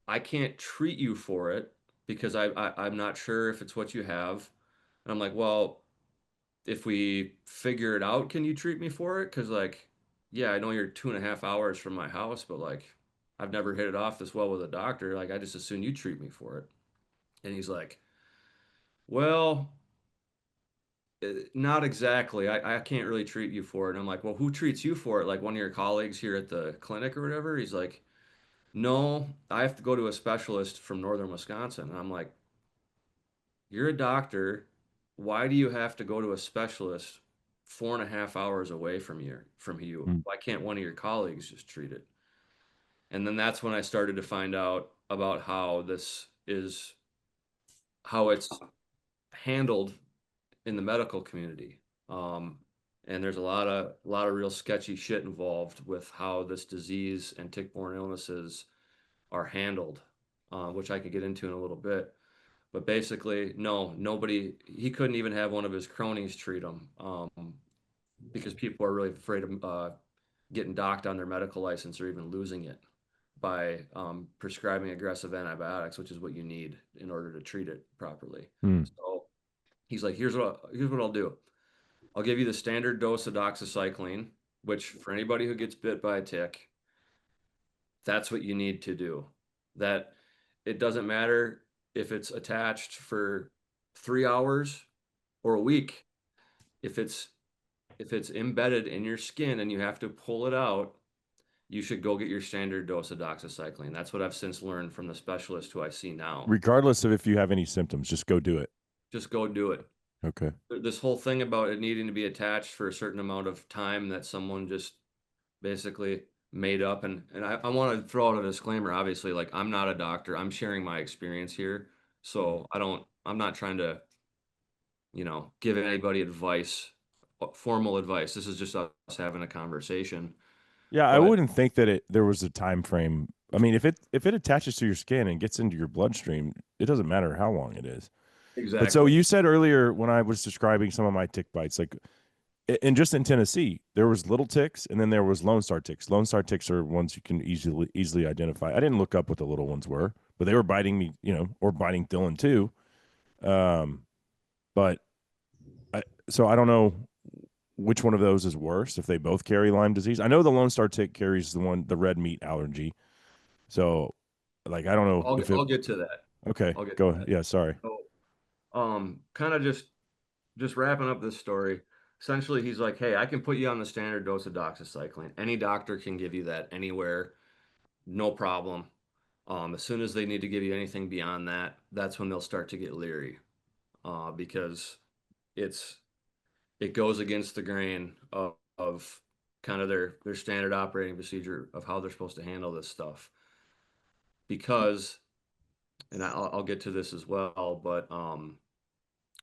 Speaker 2: I can't treat you for it because I'm not sure if it's what you have. And I'm like, well, if we figure it out, can you treat me for it? Because like, yeah, I know you're 2.5 hours from my house, but like, I've never hit it off this well with a doctor. Like, I just assume you treat me for it. And he's like, well, not exactly. I can't really treat you for it. And I'm like, well, who treats you for it? Like one of your colleagues here at the clinic or whatever? He's like, no, I have to go to a specialist from northern Wisconsin. And I'm like, you're a doctor. Why do you have to go to a specialist 4.5 hours away from you?
Speaker 1: Mm.
Speaker 2: Why can't one of your colleagues just treat it? And then that's when I started to find out about how it's handled in the medical community. Um, and there's a lot of real sketchy shit involved with how this disease and tick-borne illnesses are handled, which I could get into in a little bit. But basically, no, nobody, he couldn't even have one of his cronies treat him, because people are really afraid of getting docked on their medical license or even losing it by prescribing aggressive antibiotics, which is what you need in order to treat it properly.
Speaker 1: Mm.
Speaker 2: So he's like, here's what I'll do. I'll give you the standard dose of doxycycline, which for anybody who gets bit by a tick, that's what you need to do. That it doesn't matter if it's attached for 3 hours or a week. If it's embedded in your skin and you have to pull it out, you should go get your standard dose of doxycycline. That's what I've since learned from the specialist who I see now.
Speaker 1: Regardless of if you have any symptoms, just go do it.
Speaker 2: Just go do it.
Speaker 1: Okay.
Speaker 2: This whole thing about it needing to be attached for a certain amount of time that someone just basically made up. And I want to throw out a disclaimer, obviously, like I'm not a doctor. I'm sharing my experience here. So I'm not trying to, give anybody advice, formal advice. This is just us having a conversation.
Speaker 1: Yeah, I
Speaker 2: But
Speaker 1: wouldn't think that there was a time frame. I mean, if it attaches to your skin and gets into your bloodstream, it doesn't matter how long it is. But so
Speaker 2: exactly.
Speaker 1: you said earlier when I was describing some of my tick bites, like and just in Tennessee, there was little ticks and then there was Lone Star ticks. Lone Star ticks are ones you can easily identify. I didn't look up what the little ones were, but they were biting me, or biting Dylan too. Um, but so I don't know which one of those is worse if they both carry Lyme disease. I know the Lone Star tick carries the red meat allergy. So like I don't know
Speaker 2: I'll
Speaker 1: if it
Speaker 2: I'll get to that.
Speaker 1: okay,
Speaker 2: I'll get
Speaker 1: go
Speaker 2: to
Speaker 1: ahead.
Speaker 2: that.
Speaker 1: Yeah, sorry.
Speaker 2: So, kind of just wrapping up this story. Essentially, he's like, "Hey, I can put you on the standard dose of doxycycline. Any doctor can give you that anywhere, no problem. As soon as they need to give you anything beyond that, that's when they'll start to get leery, because it's it goes against the grain of kind of their standard operating procedure of how they're supposed to handle this stuff. Because, and I'll get to this as well, but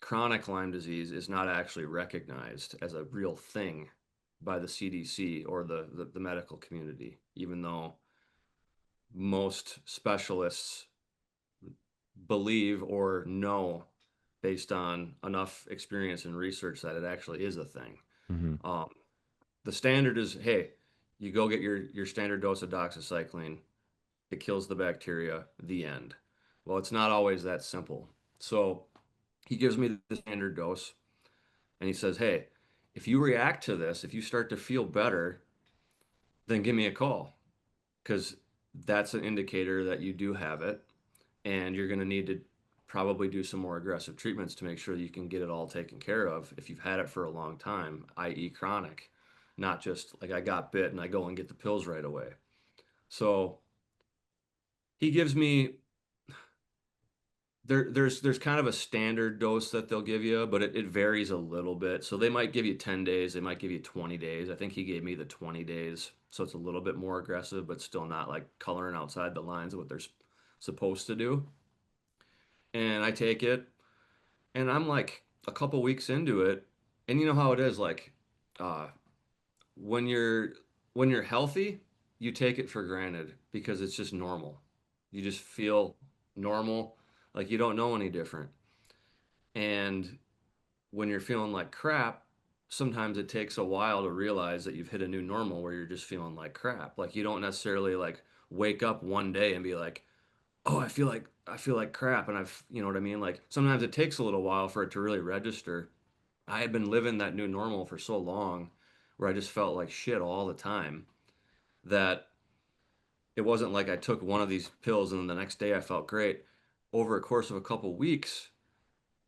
Speaker 2: chronic Lyme disease is not actually recognized as a real thing by the CDC or the medical community, even though most specialists believe or know based on enough experience and research that it actually is a thing.
Speaker 1: Mm-hmm.
Speaker 2: Um, the standard is, hey, you go get your standard dose of doxycycline. It kills the bacteria. The end. Well, it's not always that simple. So he gives me the standard dose and he says, hey, if you react to this, if you start to feel better, then give me a call because that's an indicator that you do have it and you're going to need to probably do some more aggressive treatments to make sure that you can get it all taken care of if you've had it for a long time, i.e., chronic, not just like I got bit and I go and get the pills right away. So he gives me there's kind of a standard dose that they'll give you, but it varies a little bit. So they might give you 10 days, they might give you 20 days. I think he gave me the 20 days. So it's a little bit more aggressive, but still not like coloring outside the lines of what they're supposed to do. And I take it, and I'm like a couple weeks into it, and you know how it is, like uh, when you're healthy, you take it for granted because it's just normal. You just feel normal, like you don't know any different. And when you're feeling like crap, sometimes it takes a while to realize that you've hit a new normal where you're just feeling like crap. Like you don't necessarily like wake up one day and be like, "Oh, I feel like crap." And you know what I mean? Like sometimes it takes a little while for it to really register. I had been living that new normal for so long where I just felt like shit all the time that it wasn't like I took one of these pills and then the next day I felt great. Over a course of a couple weeks,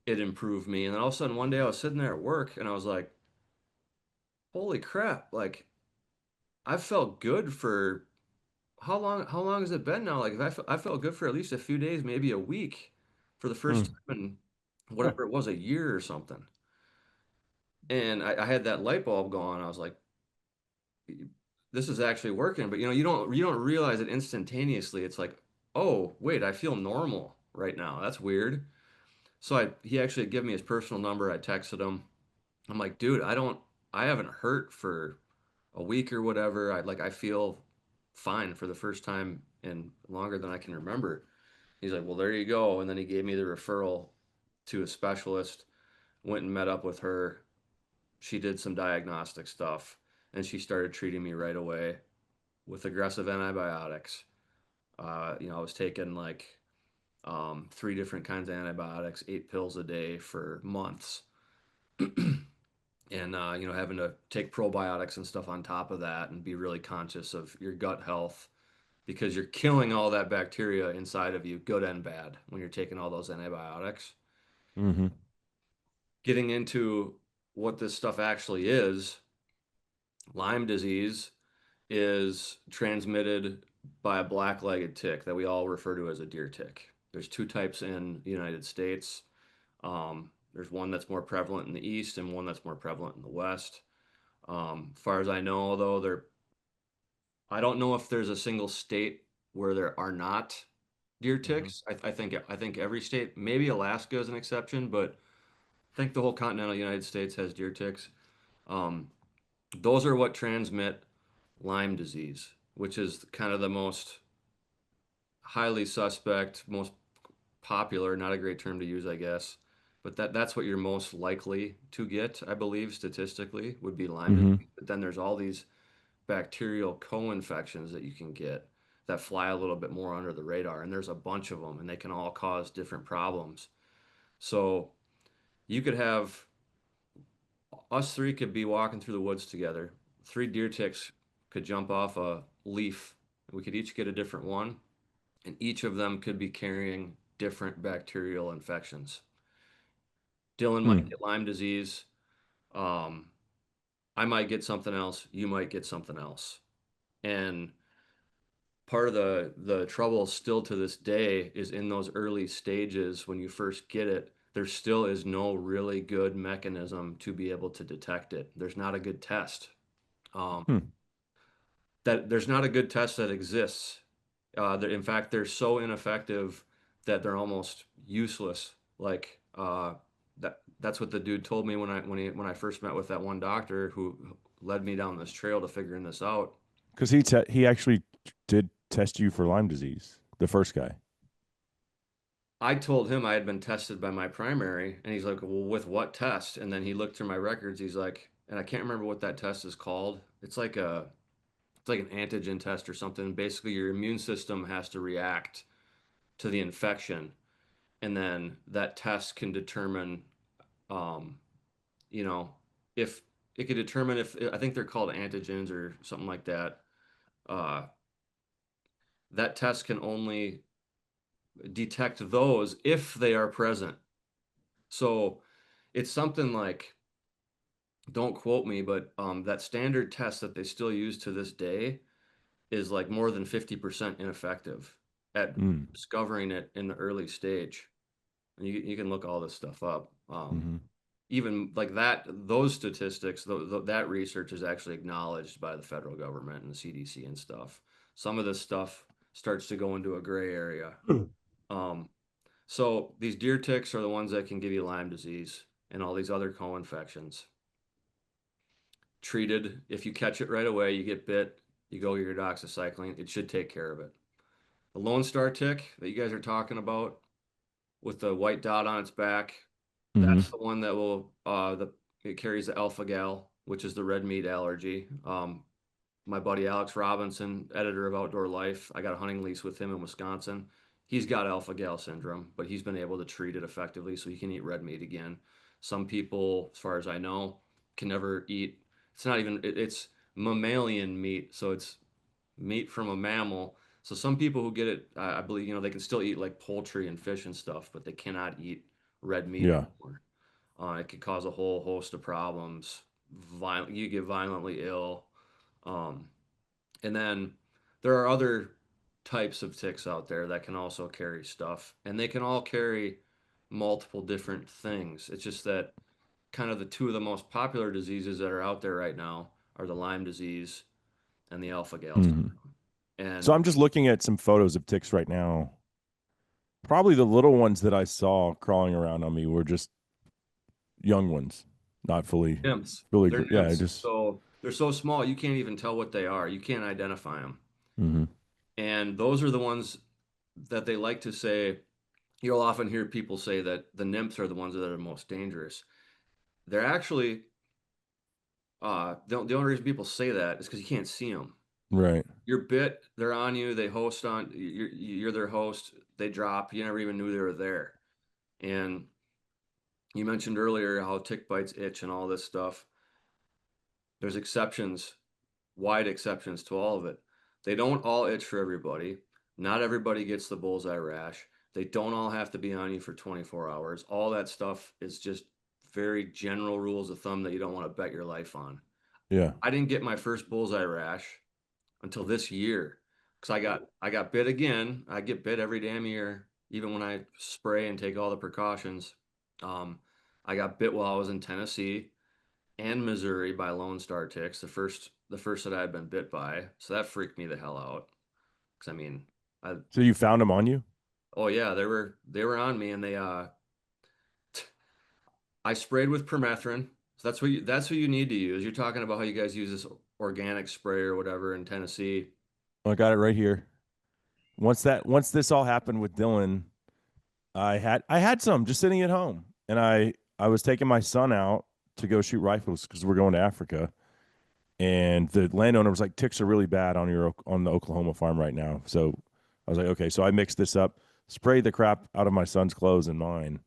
Speaker 2: it improved me. And then all of a sudden one day I was sitting there at work and I was like, holy crap, like I felt good for how long has it been now? Like if I felt good for at least a few days, maybe a week for the
Speaker 1: Hmm.
Speaker 2: first time in whatever it was, a year or something. And I had that light bulb go on. I was like, this is actually working. But you don't realize it instantaneously. It's like, oh, wait, I feel normal right now. That's weird. So he actually gave me his personal number. I texted him. I'm like, dude, I haven't hurt for a week or whatever. I feel fine for the first time in longer than I can remember. He's like, well, there you go. And then he gave me the referral to a specialist, went and met up with her. She did some diagnostic stuff and she started treating me right away with aggressive antibiotics. I was taking like 3 different kinds of antibiotics, 8 pills a day for months. And having to take probiotics and stuff on top of that and be really conscious of your gut health because you're killing all that bacteria inside of you, good and bad, when you're taking all those antibiotics.
Speaker 1: Mm-hmm.
Speaker 2: Getting into what this stuff actually is, Lyme disease is transmitted by a black-legged tick that we all refer to as a deer tick. There's 2 types in the United States. There's one that's more prevalent in the east and one that's more prevalent in the west. As far as I know, though, I don't know if there's a single state where there are not deer
Speaker 1: Mm-hmm.
Speaker 2: ticks. I think every state, maybe Alaska is an exception, but I think the whole continental United States has deer ticks. Um, those are what transmit Lyme disease, which is kind of the most highly suspect, most popular, not a great term to use, I guess, but that's what you're most likely to get, I believe, statistically, would be Lyme
Speaker 1: Mm-hmm.
Speaker 2: disease. But then there's all these bacterial co-infections that you can get that fly a little bit more under the radar, and there's a bunch of them, and they can all cause different problems. So you could have us three could be walking through the woods together. 3 deer ticks could jump off a leaf. We could each get a different one, and each of them could be carrying different bacterial infections. Dylan might
Speaker 1: Hmm.
Speaker 2: get Lyme disease. Um, I might get something else. You might get something else. And part of the trouble still to this day is in those early stages when you first get it, there still is no really good mechanism to be able to detect it. There's not a good test. Um,
Speaker 1: Hmm.
Speaker 2: that there's not a good test that exists. In fact, they're so ineffective that they're almost useless. Like that's what the dude told me when I first met with that one doctor who led me down this trail to figuring this out.
Speaker 1: Because he actually did test you for Lyme disease, the first guy.
Speaker 2: I told him I had been tested by my primary, and he's like, "Well, with what test?" And then he looked through my records. He's like, and I can't remember what that test is called. It's like an antigen test or something. Basically, your immune system has to react to the infection, and then that test can determine, um, you know, if it could determine if I think they're called antigens or something like that. Uh, that test can only detect those if they are present. So it's something like, don't quote me, but that standard test that they still use to this day is like more than 50% ineffective at
Speaker 1: Mm.
Speaker 2: discovering it in the early stage. And you can look all this stuff up.
Speaker 1: Mm-hmm.
Speaker 2: Even like that, those statistics, that research is actually acknowledged by the federal government and the CDC and stuff. Some of this stuff starts to go into a gray area. Um, so these deer ticks are the ones that can give you Lyme disease and all these other co-infections. treated. If you catch it right away, you get bit, you go get your doxycycline. It should take care of it. The Lone Star tick that you guys are talking about with the white dot on its back,
Speaker 1: Mm-hmm.
Speaker 2: that's the one that will it carries the alpha gal, which is the red meat allergy. My buddy Alex Robinson, editor of Outdoor Life, I got a hunting lease with him in Wisconsin. He's got alpha gal syndrome, but he's been able to treat it effectively so he can eat red meat again. Some people, as far as I know, can never eat. It's not even, it's mammalian meat, so it's meat from a mammal. So some people who get it, I believe, they can still eat like poultry and fish and stuff, but they cannot eat red meat
Speaker 1: Yeah.
Speaker 2: anymore. It could cause a whole host of problems. You get violently ill. Um, and then there are other types of ticks out there that can also carry stuff, and they can all carry multiple different things. It's just that kind of the two of the most popular diseases that are out there right now are the Lyme disease and the alpha gal
Speaker 1: Mm-hmm.
Speaker 2: syndrome.
Speaker 1: So
Speaker 2: And
Speaker 1: I'm just looking at some photos of ticks right now. Probably the little ones that I saw crawling around on me were just young ones, not fully,
Speaker 2: nymphs,
Speaker 1: fully.
Speaker 2: they're
Speaker 1: Yeah,
Speaker 2: nymphs.
Speaker 1: just.
Speaker 2: So they're so small you can't even tell what they are. You can't identify them.
Speaker 1: Mm-hmm.
Speaker 2: And those are the ones that they like to say. You'll often hear people say that the nymphs are the ones that are most dangerous. They're actually the only reason people say that is because you can't see them.
Speaker 1: Right.
Speaker 2: You're bit, they're on you, they host on you're their host, they drop, you never even knew they were there. And you mentioned earlier how tick bites itch and all this stuff. There's exceptions, wide exceptions to all of it. They don't all itch for everybody. Not everybody gets the bullseye rash. They don't all have to be on you for 24 hours. All that stuff is just very general rules of thumb that you don't want to bet your life on.
Speaker 1: Yeah.
Speaker 2: I didn't get my first bullseye rash until this year because I got bit again. I get bit every damn year, even when I spray and take all the precautions. Um, I got bit while I was in Tennessee and Missouri by Lone Star ticks, the first that I had been bit by. So that freaked me the hell out. Because I mean, I
Speaker 1: So you found them on you?
Speaker 2: oh yeah, they were on me, and I sprayed with permethrin. So that's what you need to use. You're talking about how you guys use this organic spray or whatever in Tennessee.
Speaker 1: I got it right here. Once this all happened with Dylan, I had some just sitting at home, and I was taking my son out to go shoot rifles because we're going to Africa, and the landowner was like, ticks are really bad on the Oklahoma farm right now. So I was like, okay. So I mixed this up, sprayed the crap out of my son's clothes and mine.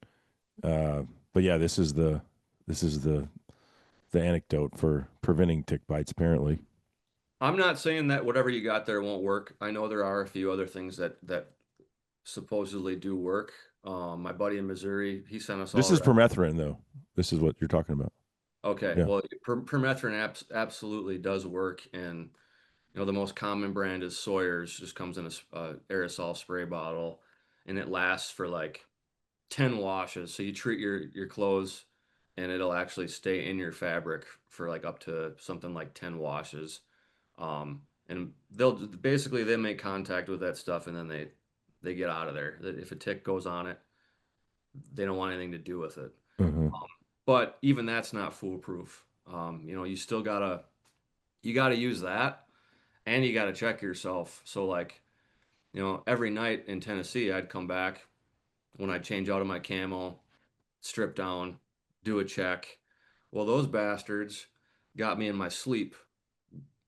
Speaker 1: But yeah, this is the anecdote for preventing tick bites. Apparently,
Speaker 2: I'm not saying that whatever you got there won't work. I know there are a few other things that supposedly do work. My buddy in Missouri, he sent us
Speaker 1: this
Speaker 2: all.
Speaker 1: is permethrin though. This is what you're talking about.
Speaker 2: Okay,
Speaker 1: Yeah.
Speaker 2: well, permethrin absolutely does work, and the most common brand is Sawyer's. Just comes in a aerosol spray bottle, and it lasts for like 10 washes. So you treat your clothes, and it'll actually stay in your fabric for like up to something like 10 washes. And they make contact with that stuff, and then they get out of there. If a tick goes on it, they don't want anything to do with it.
Speaker 1: Mm-hmm.
Speaker 2: But even that's not foolproof. You still gotta use that, and you gotta check yourself. So like, every night in Tennessee, I'd come back when I'd change out of my camo, strip down, do a check. Well, those bastards got me in my sleep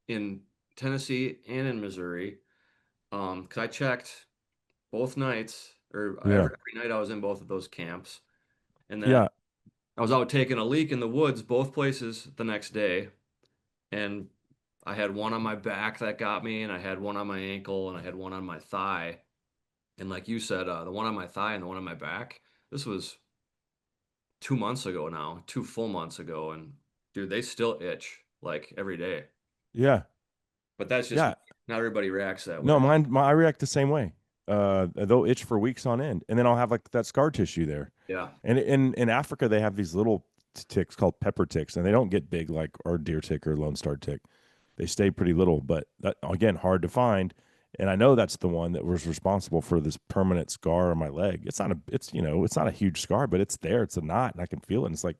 Speaker 2: in Tennessee and in Missouri. 'Cause I checked both nights, or
Speaker 1: Yeah.
Speaker 2: every night I was in both of those camps, and then
Speaker 1: Yeah.
Speaker 2: I was out taking a leak in the woods, both places the next day, and I had one on my back that got me, and I had one on my ankle, and I had one on my thigh. And like you said, the one on my thigh and the one on my back, this was 2 months ago now, 2 full months ago, and dude, they still itch like every day.
Speaker 1: Yeah.
Speaker 2: But that's just
Speaker 1: Yeah.
Speaker 2: not everybody reacts that
Speaker 1: No,
Speaker 2: way.
Speaker 1: I react the same way. They'll itch for weeks on end, and then I'll have like that scar tissue there.
Speaker 2: Yeah.
Speaker 1: And in Africa, they have these little ticks called pepper ticks, and they don't get big like our deer tick or Lone Star tick. They stay pretty little, but that, again, hard to find. And I know that's the one that was responsible for this permanent scar on my leg. It's not a huge scar, but it's there. It's a knot, and I can feel it. And it's like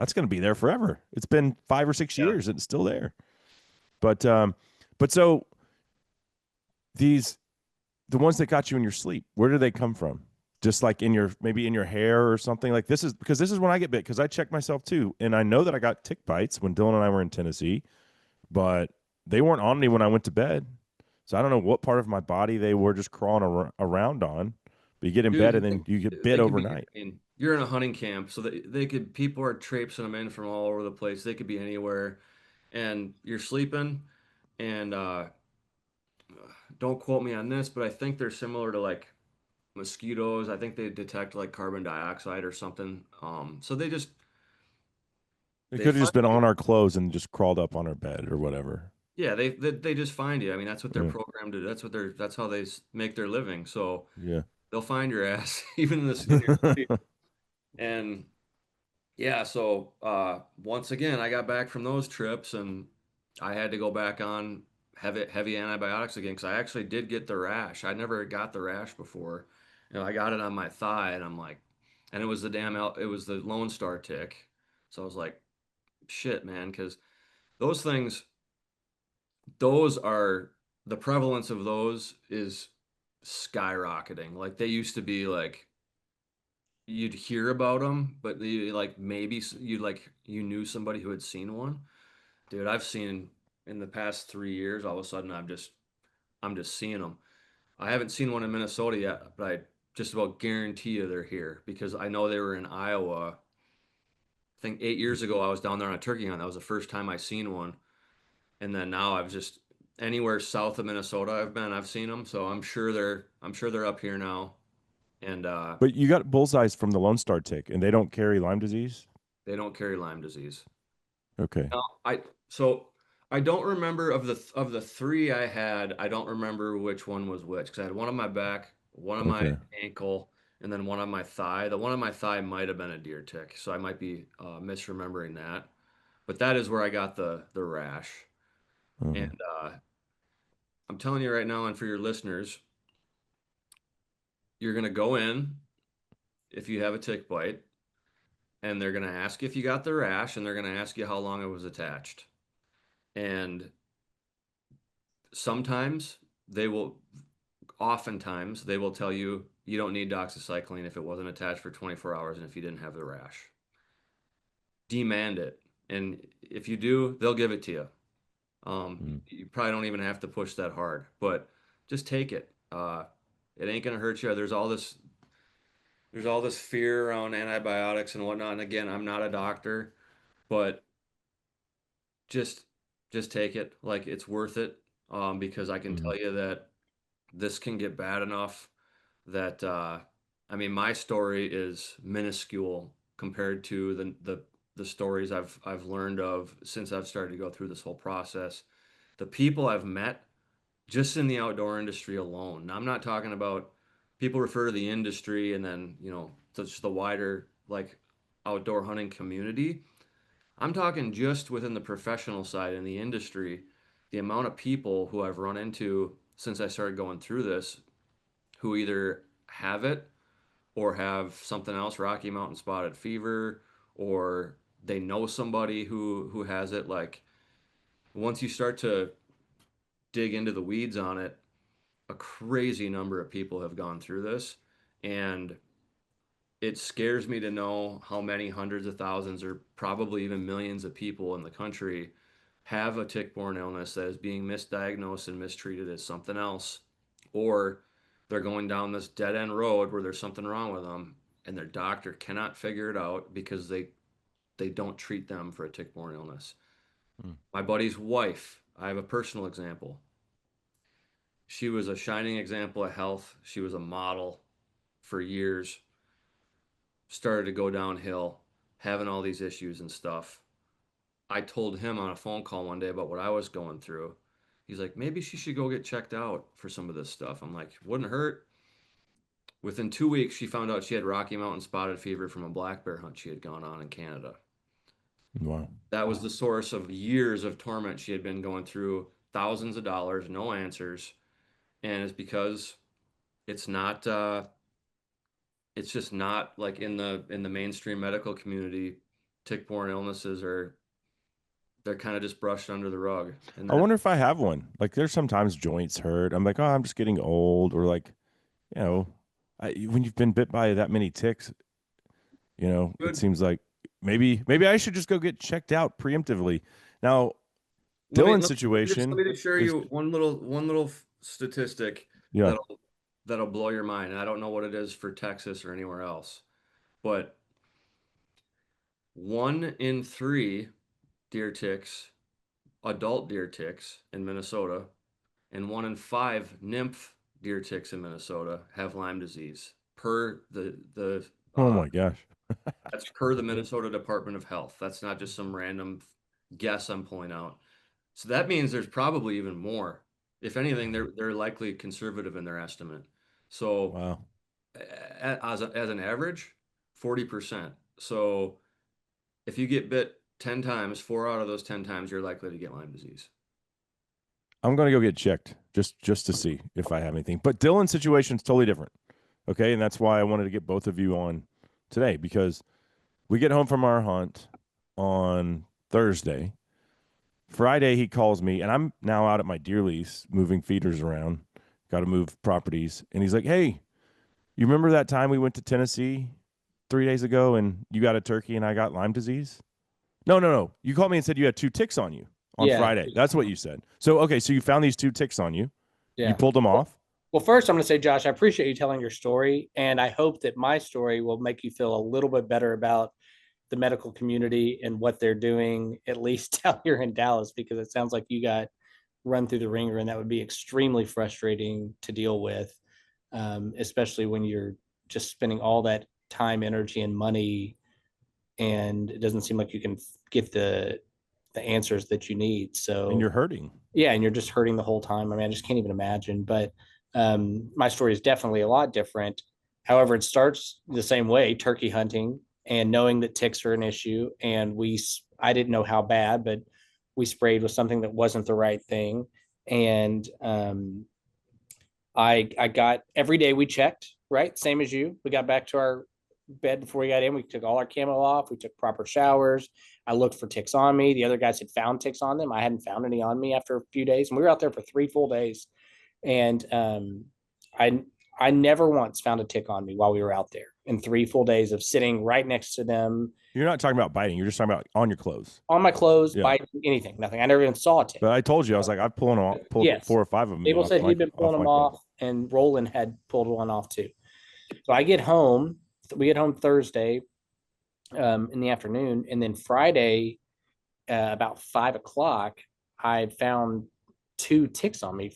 Speaker 1: that's going to be there forever. It's been 5 or 6 years and it's still there. But so these, the ones that got you in your sleep, where do they come from? Just like in your, maybe in your hair or something. Like this is because this is when I get bit, because I check myself too. And I know that I got tick bites when Dylan and I were in Tennessee, but they weren't on me when I went to bed. So I don't know what part of my body they were just crawling around on. But you get in bed and
Speaker 2: Dude,
Speaker 1: then you get bit
Speaker 2: they could be,
Speaker 1: overnight.
Speaker 2: I mean, you're in a hunting camp, so they could, people are traipsing them in from all over the place. They could be anywhere, and you're sleeping, and don't quote me on this, but I think they're similar to like mosquitoes. I think they detect like carbon dioxide or something. So
Speaker 1: It
Speaker 2: they
Speaker 1: could have
Speaker 2: find
Speaker 1: just been
Speaker 2: you.
Speaker 1: on our clothes and just crawled up on our bed or whatever.
Speaker 2: Yeah, they just find you. I mean, that's what they're
Speaker 1: Yeah.
Speaker 2: programmed to. That's how they make their living. So
Speaker 1: Yeah.
Speaker 2: they'll find your ass even in this in your sleep. And yeah, so once again, I got back from those trips and I had to go back on heavy antibiotics again because I actually did get the rash. I never got the rash before. I got it on my thigh, and I'm like, and it was it was the Lone Star tick. So I was like, shit, man, because those things, those are the prevalence of those is skyrocketing. Like they used to be like you'd hear about them, but like maybe you like you knew somebody who had seen one. Dude, I've seen in the past 3 years, all of a sudden I'm just seeing them. I haven't seen one in Minnesota yet, but I just about guarantee you they're here because I know they were in Iowa. I think 8 years ago I was down there on a turkey hunt. That was the first time I seen one. And then now I've just anywhere south of Minnesota I've seen them. So I'm sure they're up here now. And
Speaker 1: But you got bullseyes from the Lone Star tick, and they don't carry Lyme disease.
Speaker 2: they don't carry Lyme disease.
Speaker 1: Okay.
Speaker 2: No, so I don't remember of the three I had. I don't remember which one was which because I had one on my back, one on my
Speaker 1: Okay.
Speaker 2: ankle, and then one on my thigh. The one on my thigh might have been a deer tick, so I might be misremembering that. But that is where I got the rash. And
Speaker 1: Uh-huh.
Speaker 2: I'm telling you right now, and for your listeners, you're gonna go in if you have a tick bite, and they're gonna ask you if you got the rash, and they're gonna ask you how long it was attached. And sometimes they will oftentimes they will tell you you don't need doxycycline if it wasn't attached for 24 hours and if you didn't have the rash. Demand it. And if you do, they'll give it to you.
Speaker 1: Mm.
Speaker 2: You probably don't even have to push that hard, but just take it. It ain't gonna hurt you. There's all this fear around antibiotics and whatnot. And again, I'm not a doctor, but just just take it. Like it's worth it. Because I can
Speaker 1: Mm.
Speaker 2: tell you that this can get bad enough that I mean my story is minuscule compared to the stories I've learned of since I've started to go through this whole process. The people I've met just in the outdoor industry alone. Now, I'm not talking about people refer to the industry and then, just the wider like outdoor hunting community. I'm talking just within the professional side in the industry, the amount of people who I've run into since I started going through this who either have it or have something else, Rocky Mountain spotted fever, or they know somebody who has it. Like once you start to dig into the weeds on it, a crazy number of people have gone through this, and it scares me to know how many hundreds of thousands or probably even millions of people in the country have a tick-borne illness that is being misdiagnosed and mistreated as something else, or they're going down this dead-end road where there's something wrong with them and their doctor cannot figure it out because they don't treat them for a tick-borne illness.
Speaker 1: Mm.
Speaker 2: My buddy's wife, I have a personal example. She was a shining example of health. She was a model for years, started to go downhill, having all these issues and stuff. I told him on a phone call one day about what I was going through. He's like, maybe she should go get checked out for some of this stuff. I'm like, wouldn't hurt. Within 2 weeks, she found out she had Rocky Mountain spotted fever from a black bear hunt she had gone on in Canada.
Speaker 1: Wow.
Speaker 2: That was the source of years of torment she had been going through, thousands of dollars, no answers. And it's because it's not it's just not like in the mainstream medical community. tick-borne illnesses they're kind of just brushed under the rug. And
Speaker 1: I wonder if I have one. Like there's sometimes joints hurt. I'm like, oh, I'm just getting old, or like, you know, when you've been bit by that many ticks, it
Speaker 2: good.
Speaker 1: seems like maybe I should just go get checked out preemptively. Now,
Speaker 2: Let me,
Speaker 1: Dylan's
Speaker 2: let me just let
Speaker 1: situation
Speaker 2: me just share
Speaker 1: is,
Speaker 2: you one little statistic
Speaker 1: yeah,
Speaker 2: that'll blow your mind. And I don't know what it is for Texas or anywhere else, but 1 in 3 deer ticks, adult deer ticks in Minnesota, and 1 in 5 nymph deer ticks in Minnesota have Lyme disease per the
Speaker 1: oh my gosh.
Speaker 2: that's per the Minnesota Department of Health. That's not just some random guess I'm pulling out. So that means there's probably even more. If anything, they're likely conservative in their estimate. So
Speaker 1: Wow.
Speaker 2: as an average, 40%. So if you get bit 10 times, 4 out of those 10 times, you're likely to get Lyme disease.
Speaker 1: I'm gonna go get checked just to see if I have anything. But Dylan's situation is totally different. Okay, and that's why I wanted to get both of you on today, because we get home from our hunt on Thursday. Friday he calls me, and I'm now out at my deer lease moving feeders around. Got to move properties, and he's like, "Hey, you remember that time we went to Tennessee 3 days ago, and you got a turkey, and I got Lyme disease?" No, no, no. You called me and said you had 2 ticks on you on
Speaker 3: Yeah.
Speaker 1: Friday. That's what you said. So okay, so you found these 2 ticks on you. You
Speaker 3: Yeah.
Speaker 1: pulled them off.
Speaker 3: Well, first, I'm going to say, Josh, I appreciate you telling your story. And I hope that my story will make you feel a little bit better about the medical community and what they're doing, at least down here in Dallas, because it sounds like you got run through the ringer, and that would be extremely frustrating to deal with, especially when you're just spending all that time, energy, and money, and it doesn't seem like you can get the answers that you need. So,
Speaker 1: And you're hurting.
Speaker 3: yeah, and you're just hurting the whole time. I mean, I just can't even imagine. But my story is definitely a lot different. However, it starts the same way: turkey hunting and knowing that ticks are an issue. And I didn't know how bad, but we sprayed with something that wasn't the right thing. And I got every day we checked, right? Same as you. We got back to our bed before we got in. We took all our camo off. We took proper showers. I looked for ticks on me. The other guys had found ticks on them. I hadn't found any on me after a few days. And we were out there for 3 full days. And I I never once found a tick on me while we were out there in 3 full days of sitting right next to them.
Speaker 1: You're not talking about biting. You're just talking about on your clothes.
Speaker 3: On my clothes,
Speaker 1: Yeah.
Speaker 3: biting, anything, nothing. I never even saw a tick.
Speaker 1: But I told you, I was like, I've pulled
Speaker 3: Yes.
Speaker 1: 4 or 5 of them.
Speaker 3: Abel said he'd been pulling them off, and Roland had pulled one off too. So I get home. We get home Thursday in the afternoon, and then Friday about 5 o'clock, I found 2 ticks on me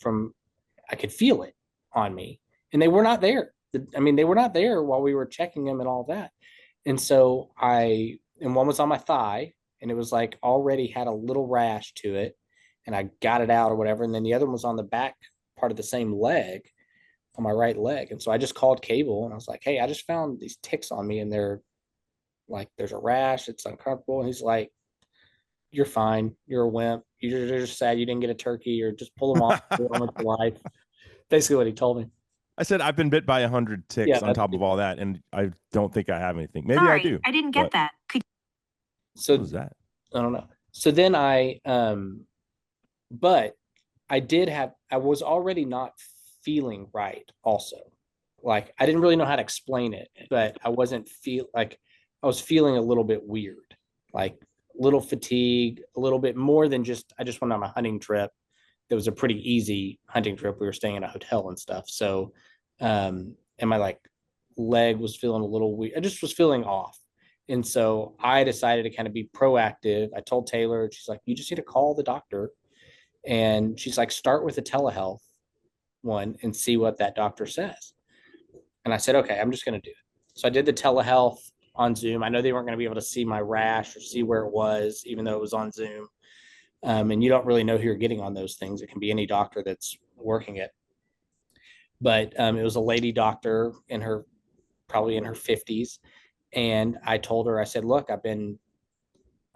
Speaker 3: I could feel it on me, and they were not there. I mean, they were not there while we were checking them and all that. And so and one was on my thigh, and it was like already had a little rash to it, and I got it out or whatever. And then the other one was on the back part of the same leg, on my right leg. And so I just called Cable, and I was like, "Hey, I just found these ticks on me, and they're like, there's a rash. It's uncomfortable." And he's like, "You're fine. You're a wimp. You're just sad you didn't get a turkey, or just pull them off with life." Basically what he told me.
Speaker 1: I said, I've been bit by 100 ticks
Speaker 3: Yeah,
Speaker 1: on top of all that, and I don't think I have anything. Maybe
Speaker 4: Sorry,
Speaker 1: I do.
Speaker 4: I didn't get
Speaker 1: but
Speaker 4: that.
Speaker 3: So
Speaker 1: What was that?
Speaker 3: I don't know. So then but I was already not feeling right also. Like I didn't really know how to explain it, but I was feeling a little bit weird, like a little fatigue, a little bit more than just, I just went on a hunting trip. It was a pretty easy hunting trip. We were staying in a hotel and stuff. So, and my like leg was feeling a little weird. I just was feeling off. And so I decided to kind of be proactive. I told Taylor, she's like, "You just need to call the doctor." And she's like, "Start with a telehealth one and see what that doctor says." And I said, "Okay, I'm just going to do it." So I did the telehealth on Zoom. I know they weren't going to be able to see my rash or see where it was, even though it was on Zoom. And you don't really know who you're getting on those things. It can be any doctor that's working it. But it was a lady doctor probably in her 50s. And I told her, I said, "Look, I've been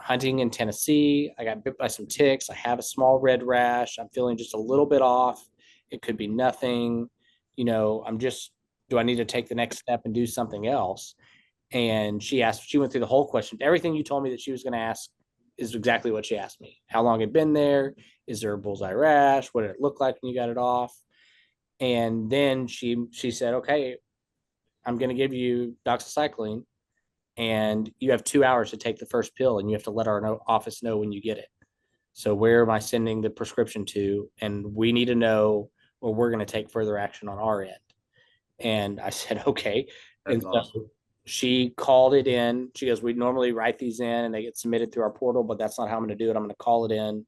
Speaker 3: hunting in Tennessee. I got bit by some ticks. I have a small red rash. I'm feeling just a little bit off. It could be nothing. Do I need to take the next step and do something else?" And she went through the whole question. Everything you told me that she was going to ask is exactly what she asked me. How long it been there? Is there a bullseye rash? What did it look like when you got it off? And then she said, okay, I'm going to give you doxycycline, and you have 2 hours to take the first pill, and you have to let our office know when you get it. So where am I sending the prescription to? And we need to know, or we're going to take further action on our end. And I said, okay. And
Speaker 2: That's
Speaker 3: so
Speaker 2: awesome.
Speaker 3: she called it in. She goes, we normally write these in and they get submitted through our portal, but that's not how I'm going to do it. I'm going to call it in.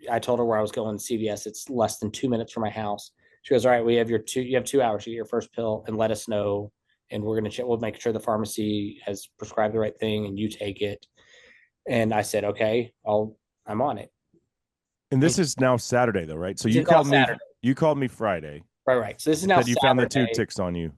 Speaker 3: I told her where I was going to CVS. It's less than 2 minutes from my house. She goes, all right, you have 2 hours to get your first pill and let us know. And we're going to check, we'll make sure the pharmacy has prescribed the right thing and you take it. And I said, okay, I'm on it.
Speaker 1: And this is now Saturday though, right? So
Speaker 3: This is now Saturday.
Speaker 1: You called me Friday.
Speaker 3: Right. So this is now
Speaker 1: Said you found the 2
Speaker 3: Saturday.
Speaker 1: ticks on you.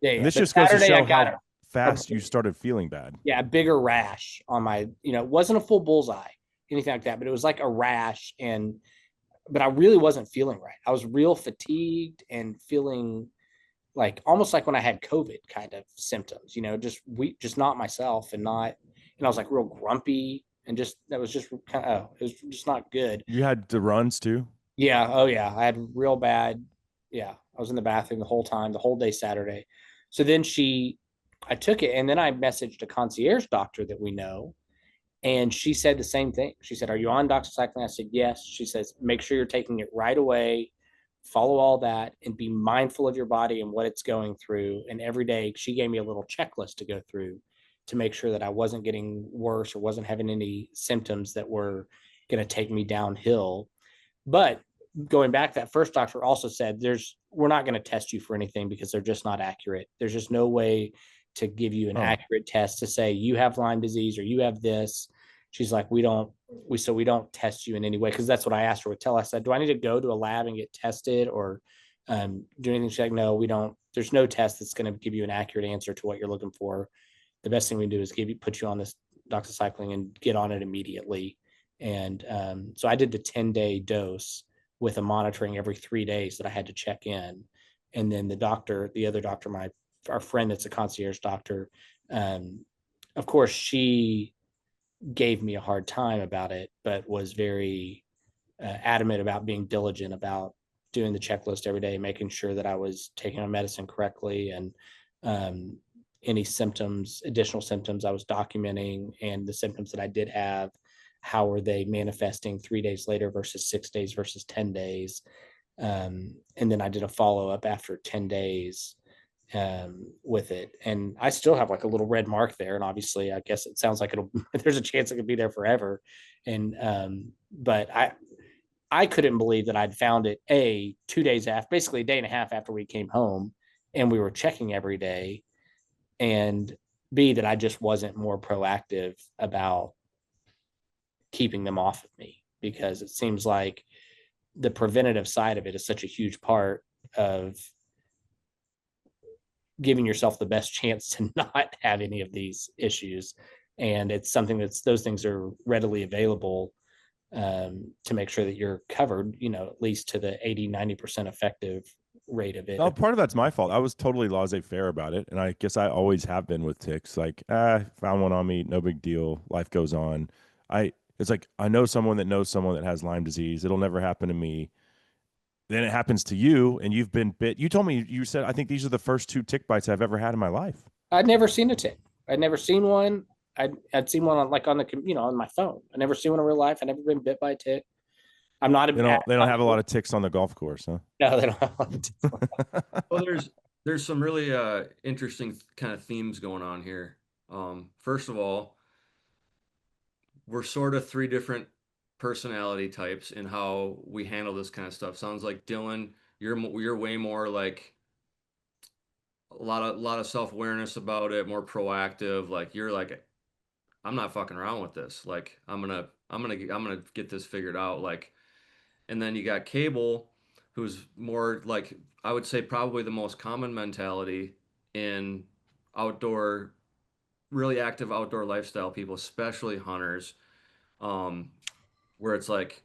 Speaker 3: Yeah.
Speaker 1: And this
Speaker 3: But
Speaker 1: just goes to
Speaker 3: Saturday, I
Speaker 1: show
Speaker 3: got
Speaker 1: how fast you started feeling bad.
Speaker 3: a bigger rash on my, it wasn't a full bullseye, anything like that, but it was like a rash. But I really wasn't feeling right. I was real fatigued and feeling like almost like when I had COVID kind of symptoms, just not myself and I was like real grumpy and that was just kind of, it was just not good.
Speaker 1: You had the runs too?
Speaker 3: Yeah. Oh yeah. I had real bad. Yeah. I was in the bathroom the whole time, the whole day Saturday. So then I took it and then I messaged a concierge doctor that we know. And she said the same thing. She said, are you on doxycycline? I said, yes. She says, make sure you're taking it right away. Follow all that and be mindful of your body and what it's going through. And every day she gave me a little checklist to go through to make sure that I wasn't getting worse or wasn't having any symptoms that were going to take me downhill. But going back, that first doctor also said, we're not going to test you for anything because they're just not accurate. There's just no way to give you an accurate test to say you have Lyme disease or you have this. She's like, we don't test you in any way. Cause that's what I asked her with I said, do I need to go to a lab and get tested or do anything? She's like, no, we don't, there's no test that's going to give you an accurate answer to what you're looking for. The best thing we do is put you on this doxycycline and get on it immediately. And so I did the 10-day dose with a monitoring every 3 days that I had to check in. And then the other doctor, our friend that's a concierge doctor, of course, she gave me a hard time about it, but was very adamant about being diligent about doing the checklist every day, making sure that I was taking my medicine correctly and any additional symptoms I was documenting, and the symptoms that I did have, how were they manifesting 3 days later versus 6 days versus 10 days. And then I did a follow-up after 10 days with it. And I still have like a little red mark there. And obviously I guess it sounds like there's a chance it could be there forever. And, but I couldn't believe that I'd found it 2 days after, basically a day and a half after we came home and we were checking every day, and B, that I just wasn't more proactive about keeping them off of me, because it seems like the preventative side of it is such a huge part of giving yourself the best chance to not have any of these issues. And it's something those things are readily available to make sure that you're covered, at least to the 80-90% effective rate of it.
Speaker 1: Well, part of that's my fault. I was totally laissez-faire about it, and I guess I always have been with ticks. Like, found one on me, no big deal. Life goes on. It's like I know someone that knows someone that has Lyme disease. It'll never happen to me. Then it happens to you, and you've been bit. You told me, you said, I think these are the first 2 tick bites I've ever had in my life.
Speaker 3: I'd never seen a tick. I'd never seen one. I'd seen one on on my phone. I never seen one in real life. I never been bit by a tick. I'm not.
Speaker 1: They don't have a lot of ticks on the golf course, huh?
Speaker 3: No, they don't have a lot of ticks.
Speaker 2: Well, there's some really interesting kind of themes going on here. First of all, we're sort of 3 different personality types in how we handle this kind of stuff. Sounds like Dylan, you're way more like a lot of self-awareness about it, more proactive. Like you're like, I'm not fucking around with this. Like I'm gonna get this figured out. Like, and then you got Cable, who's more like, I would say probably the most common mentality in outdoor, really active outdoor lifestyle people, especially hunters, where it's like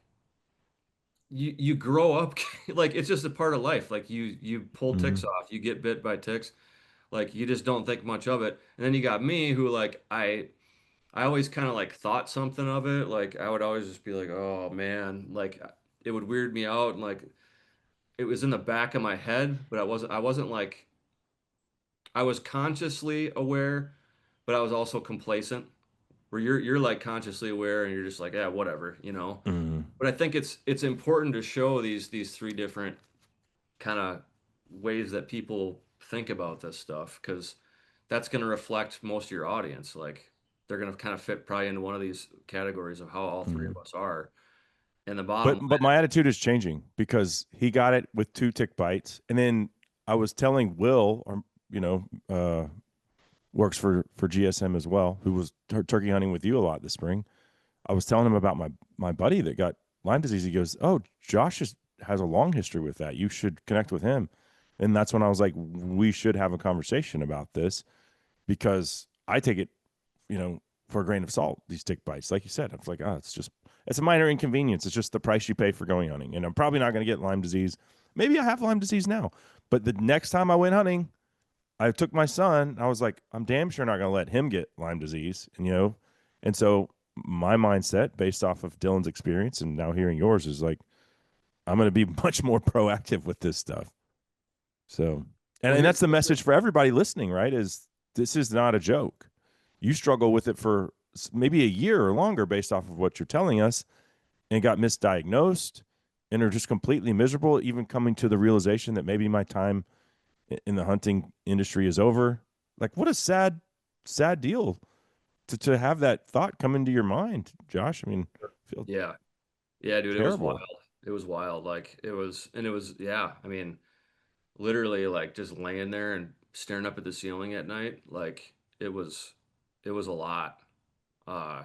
Speaker 2: you grow up like it's just a part of life. Like you pull ticks off, you get bit by ticks. Like you just don't think much of it. And then you got me who like I always kind of like thought something of it. Like I would always just be like, oh man, like it would weird me out and like it was in the back of my head, but I wasn't like I was consciously aware, but I was also complacent. Where you're like consciously aware and you're just like, yeah, whatever, you know.
Speaker 1: Mm.
Speaker 2: But I think it's important to show these three different kind of ways that people think about this stuff because that's going to reflect most of your audience. Like they're going to kind of fit probably into one of these categories of how all three of
Speaker 1: Mm.
Speaker 2: us are. And the bottom
Speaker 1: But
Speaker 2: line,
Speaker 1: my attitude is changing because he got it with 2 tick bites, and then I was telling Will, or you know, works for GSM as well, who was turkey hunting with you a lot this spring. I was telling him about my buddy that got Lyme disease. He goes, "Oh, has a long history with that. You should connect with him." And that's when I was like, "We should have a conversation about this because I take it, you know, for a grain of salt. These tick bites, like you said, it's like, oh, it's a minor inconvenience. It's just the price you pay for going hunting, and I'm probably not going to get Lyme disease. Maybe I have Lyme disease now, but the next time I went hunting, I took my son. I was like, I'm damn sure not going to let him get Lyme disease, and you know, and so my mindset, based off of Dylan's experience and now hearing yours, is like, I'm going to be much more proactive with this stuff. So,
Speaker 2: well,
Speaker 1: and
Speaker 2: here's
Speaker 1: that's the message for everybody listening, right? Is this is not a joke. You struggle with it for maybe a year or longer, based off of what you're telling us, and got misdiagnosed, and are just completely miserable. Even coming to the realization that maybe my time in the hunting industry is over. Like, what a sad deal to have that thought come into your mind, Josh. I mean, I feel
Speaker 2: yeah, yeah, dude, it was wild.
Speaker 1: terrible.
Speaker 2: It was wild. Like it was, yeah. I mean, literally, like just laying there and staring up at the ceiling at night. Like it was a lot. Uh,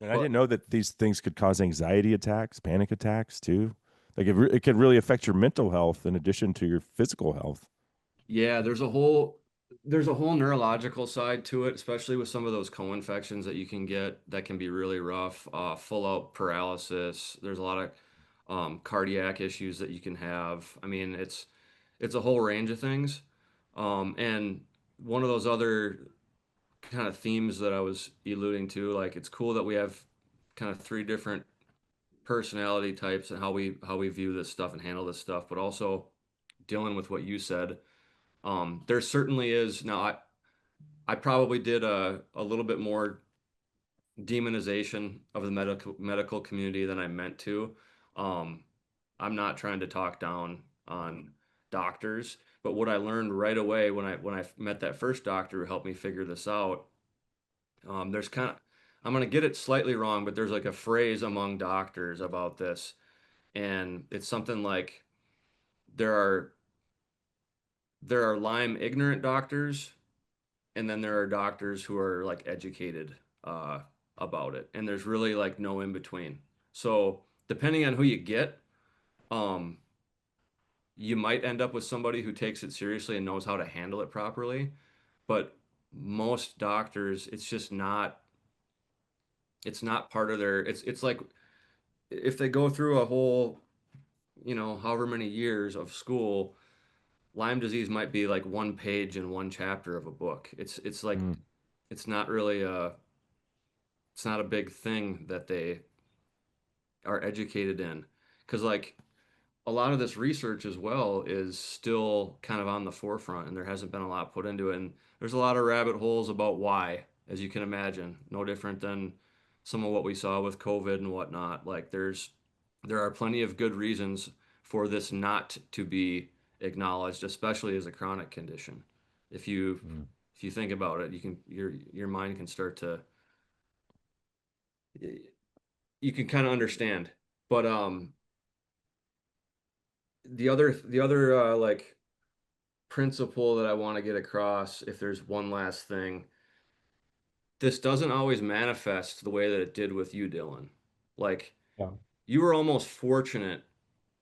Speaker 1: And I
Speaker 2: but
Speaker 1: didn't know that these things could cause anxiety attacks, panic attacks too. Like it could really affect your mental health in addition to your physical health.
Speaker 2: yeah, there's a whole neurological side to it, especially with some of those co-infections that you can get that can be really rough. Full out paralysis. There's a lot of cardiac issues that you can have. I mean, it's a whole range of things. And one of those other kind of themes that I was alluding to, like it's cool that we have kind of three different personality types and how we view this stuff and handle this stuff, but also dealing with what you said. There certainly is now. I probably did a little bit more demonization of the medical community than I meant to. Um, I'm not trying to talk down on doctors, but what I learned right away when I met that first doctor who helped me figure this out, there's kind of I'm gonna get it slightly wrong, but there's like a phrase among doctors about this, and it's something like there are there are Lyme ignorant doctors and then there are doctors who are like educated uh, about it, and there's really like no in between. So depending on who you get, um, you might end up with somebody who takes it seriously and knows how to handle it properly. But most doctors, it's not part of their. It's like if they go through a whole, however many years of school, Lyme disease might be like one page in one chapter of a book. It's like
Speaker 1: Mm.
Speaker 2: it's not really a it's not a big thing that they are educated in because like a lot of this research as well is still kind of on the forefront and there hasn't been a lot put into it and there's a lot of rabbit holes about why, as you can imagine, no different than some of what we saw with COVID and whatnot. Like there are plenty of good reasons for this not to be acknowledged, especially as a chronic condition. if you
Speaker 1: Mm.
Speaker 2: if you think about it, your mind can start to you can kind of understand. But the other like principle that I want to get across, if there's one last thing, this doesn't always manifest the way that it did with you, Dylan. Like
Speaker 3: Yeah.
Speaker 2: you were almost fortunate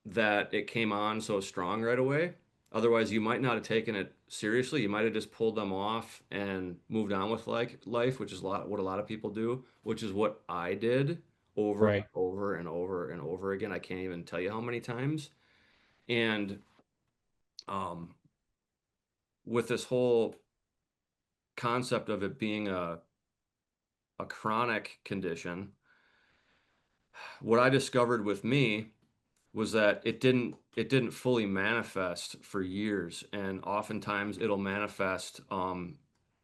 Speaker 2: that it came on so strong right away. Otherwise, you might not have taken it seriously. You might have just pulled them off and moved on with like life, which is what a lot of people do, which is what I did over and
Speaker 3: Right.
Speaker 2: over and over and over again. I can't even tell you how many times. And um, with this whole concept of it being a chronic condition, what I discovered with me was that it didn't fully manifest for years, and oftentimes it'll manifest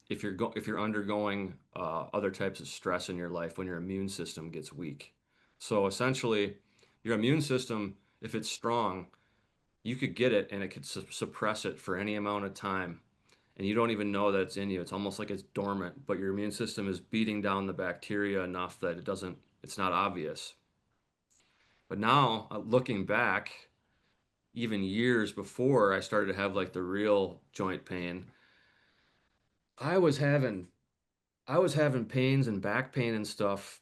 Speaker 2: if you're undergoing other types of stress in your life when your immune system gets weak. So essentially, your immune system, if it's strong, you could get it and it could suppress it for any amount of time, and you don't even know that it's in you. It's almost like it's dormant, but your immune system is beating down the bacteria enough that it's not obvious. But now, looking back, even years before I started to have like the real joint pain, I was having I was having pains and back pain and stuff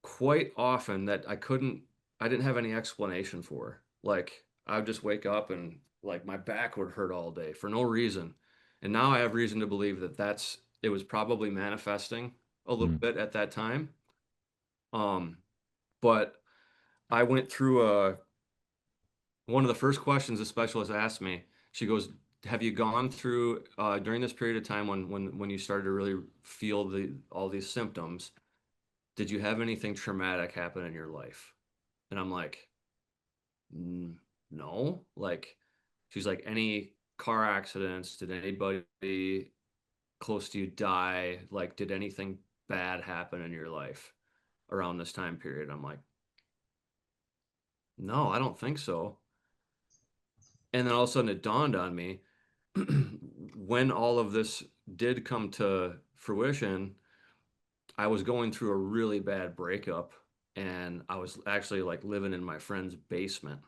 Speaker 2: quite often that I didn't have any explanation for. Like I would just wake up and like my back would hurt all day for no reason. And now I have reason to believe that it was probably manifesting a little bit at that time. Um, but I went through one of the first questions the specialist asked me. She goes, "Have you gone through during this period of time when you started to really feel all these symptoms? Did you have anything traumatic happen in your life?" And I'm like, No. Like, she's like, "Any car accidents? Did anybody close to you die? Like, did anything bad happen in your life around this time period?" I'm like, "No, I don't think so." And then all of a sudden it dawned on me when all of this did come to fruition, I was going through a really bad breakup, and I was actually like living in my friend's basement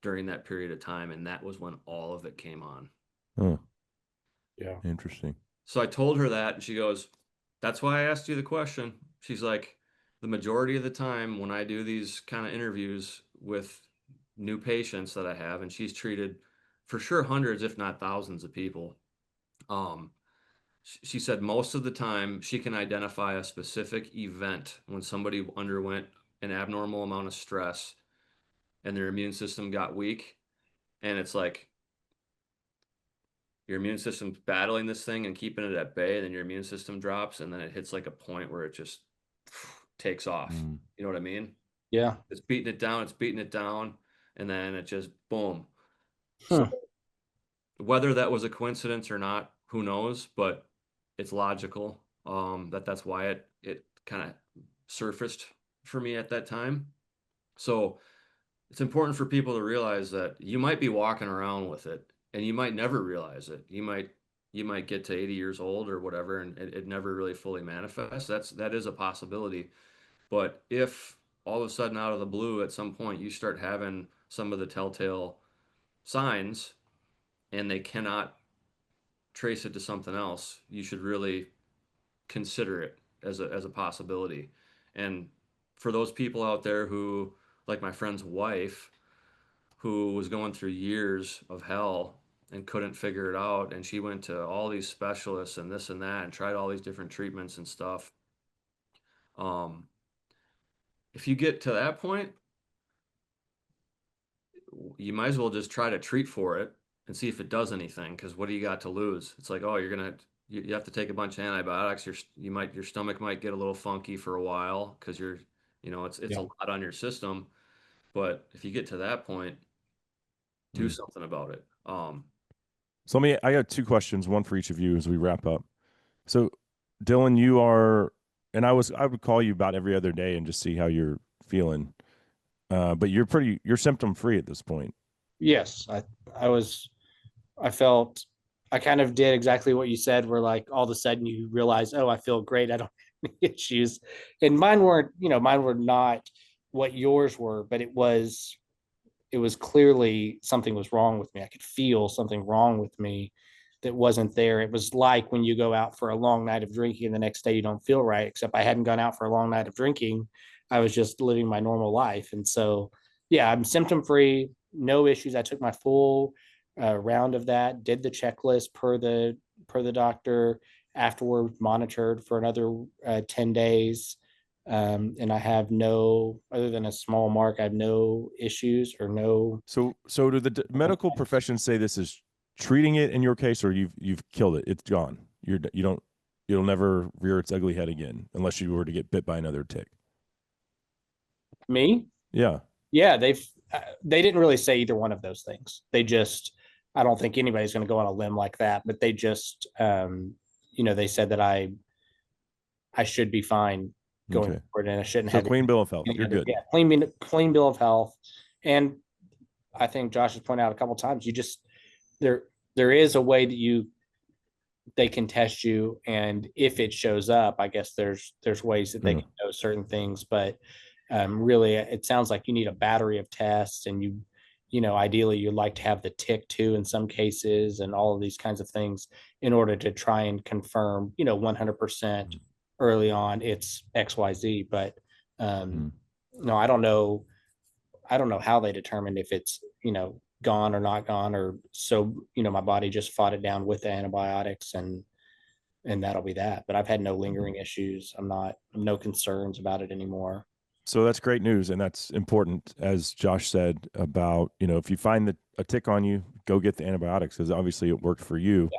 Speaker 2: during that period of time, and that was when all of it came on.
Speaker 1: Oh,
Speaker 3: Yeah.
Speaker 1: interesting.
Speaker 2: So I told her that, and she goes, "That's why I asked you the question." She's like, "The majority of the time when I do these kind of interviews with new patients that I have, and she's treated for sure hundreds, if not thousands of people, um, she said most of the time she can identify a specific event when somebody underwent an abnormal amount of stress and their immune system got weak. And it's like your immune system's battling this thing and keeping it at bay, and then your immune system drops, and then it hits like a point where it just takes off. You know what I mean?
Speaker 3: Yeah.
Speaker 2: It's beating it down, and then it just boom. So
Speaker 3: Huh.
Speaker 2: whether that was a coincidence or not, who knows? But it's logical that's why it kind of surfaced for me at that time. So it's important for people to realize that you might be walking around with it, and you might never realize it. You might get to 80 years old or whatever, and it never really fully manifests. That is a possibility. But if all of a sudden out of the blue at some point you start having some of the telltale signs and they cannot trace it to something else, you should really consider it as a possibility. And for those people out there who, like my friend's wife, who was going through years of hell and couldn't figure it out, and she went to all these specialists and this and that and tried all these different treatments and stuff. If you get to that point, you might as well just try to treat for it and see if it does anything. Because what do you got to lose? It's like, oh, you have to take a bunch of antibiotics. Your stomach might get a little funky for a while because it's a
Speaker 3: Yeah.
Speaker 2: lot on your system. But if you get to that point, do something about it.
Speaker 1: So I got two questions, one for each of you as we wrap up. So Dylan, you are, and I would call you about every other day and just see how you're feeling. But you're symptom free at this point.
Speaker 3: Yes. I felt I kind of did exactly what you said, where like all of a sudden you realize, oh, I feel great. I don't have any issues. And mine were not what yours were, but it was clearly something was wrong with me. I could feel something wrong with me that wasn't there. It was like when you go out for a long night of drinking and the next day you don't feel right, except I hadn't gone out for a long night of drinking. I was just living my normal life. And so, yeah, I'm symptom free, no issues. I took my full round of that, did the checklist per the doctor, afterward monitored for another 10 days. And I have no, other than a small mark, I have no issues or no.
Speaker 1: So do the medical profession say this is treating it in your case, or you've killed it? It's gone. It'll never rear its ugly head again unless you were to get bit by another tick.
Speaker 3: Me?
Speaker 1: Yeah.
Speaker 3: Yeah, they didn't really say either one of those things. They just, I don't think anybody's going to go on a limb like that, but they just, they said that I should be fine going
Speaker 1: Okay.
Speaker 3: forward, and I shouldn't
Speaker 1: So
Speaker 3: have
Speaker 1: clean bill of health.
Speaker 3: any
Speaker 1: You're
Speaker 3: other,
Speaker 1: good.
Speaker 3: yeah, clean bill of health. And I think Josh has pointed out a couple of times, there there is a way that they can test you, and if it shows up, I guess there's ways that they
Speaker 1: Yeah.
Speaker 3: can know certain things, but really it sounds like you need a battery of tests, and ideally you'd like to have the tick too in some cases, and all of these kinds of things in order to try and confirm 100% early on it's XYZ. But
Speaker 1: Mm.
Speaker 3: no, I don't know how they determined if it's gone or not gone, or so my body just fought it down with the antibiotics, and that'll be that. But I've had no lingering issues. No concerns about it anymore.
Speaker 1: So that's great news, and that's important, as Josh said about if you find a tick on you, go get the antibiotics because obviously it worked for you.
Speaker 3: Yeah.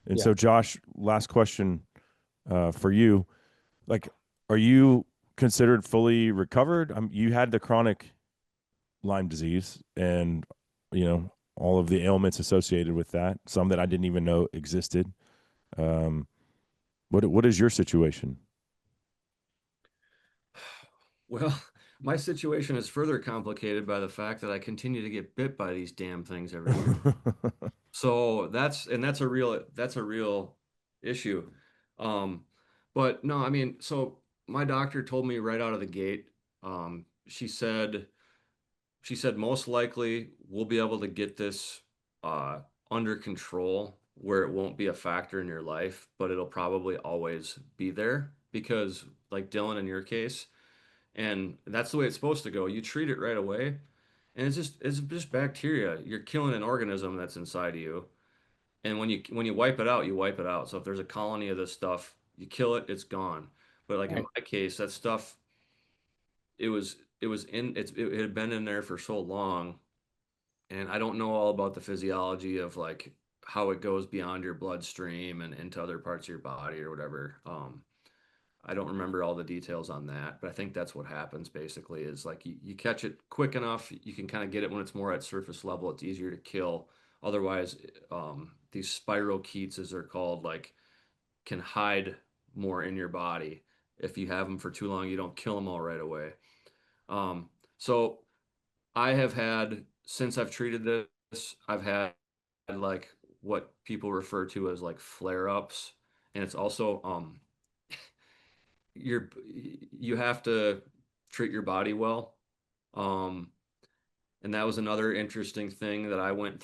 Speaker 1: And
Speaker 3: Yeah.
Speaker 1: so, Josh, last question for you: like, are you considered fully recovered? You had the chronic Lyme disease, and all of the ailments associated with that. Some that I didn't even know existed. Um, what is your situation?
Speaker 2: Well, my situation is further complicated by the fact that I continue to get bit by these damn things every year. So that's a real issue. Um, but no, I mean, so my doctor told me right out of the gate, she said most likely we'll be able to get this uh, under control where it won't be a factor in your life, but it'll probably always be there because, like Dylan, in your case, and that's the way it's supposed to go. You treat it right away, and it's just bacteria. You're killing an organism that's inside of you, and when you wipe it out, you wipe it out. So if there's a colony of this stuff, you kill it, it's gone. But like in
Speaker 3: Right.
Speaker 2: my case, that stuff it had been in there for so long, and I don't know all about the physiology of like how it goes beyond your bloodstream and into other parts of your body or whatever. I don't remember all the details on that, but I think that's what happens basically is like you catch it quick enough, you can kind of get it when it's more at surface level, it's easier to kill. Otherwise, these spirochetes, as they're called, like can hide more in your body. If you have them for too long, you don't kill them all right away. So I have had, since I've treated this, I've had like what people refer to as like flare-ups, and it's also you're you have to treat your body well. Um, and that was another interesting thing that I went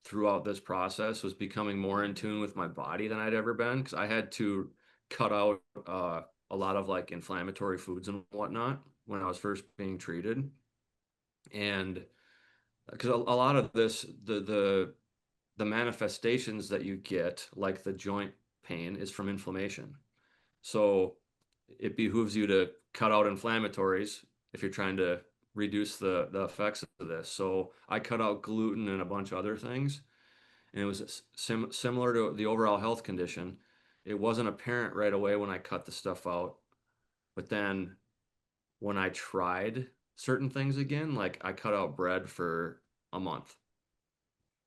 Speaker 2: throughout this process was becoming more in tune with my body than I'd ever been because I had to cut out a lot of like inflammatory foods and whatnot when I was first being treated. And because a lot of this, the manifestations that you get, like the joint pain, is from inflammation. So it behooves you to cut out inflammatories if you're trying to reduce the effects of this. So I cut out gluten and a bunch of other things, and it was similar to the overall health condition. It wasn't apparent right away when I cut the stuff out, but then when I tried certain things again, like I cut out bread for a month.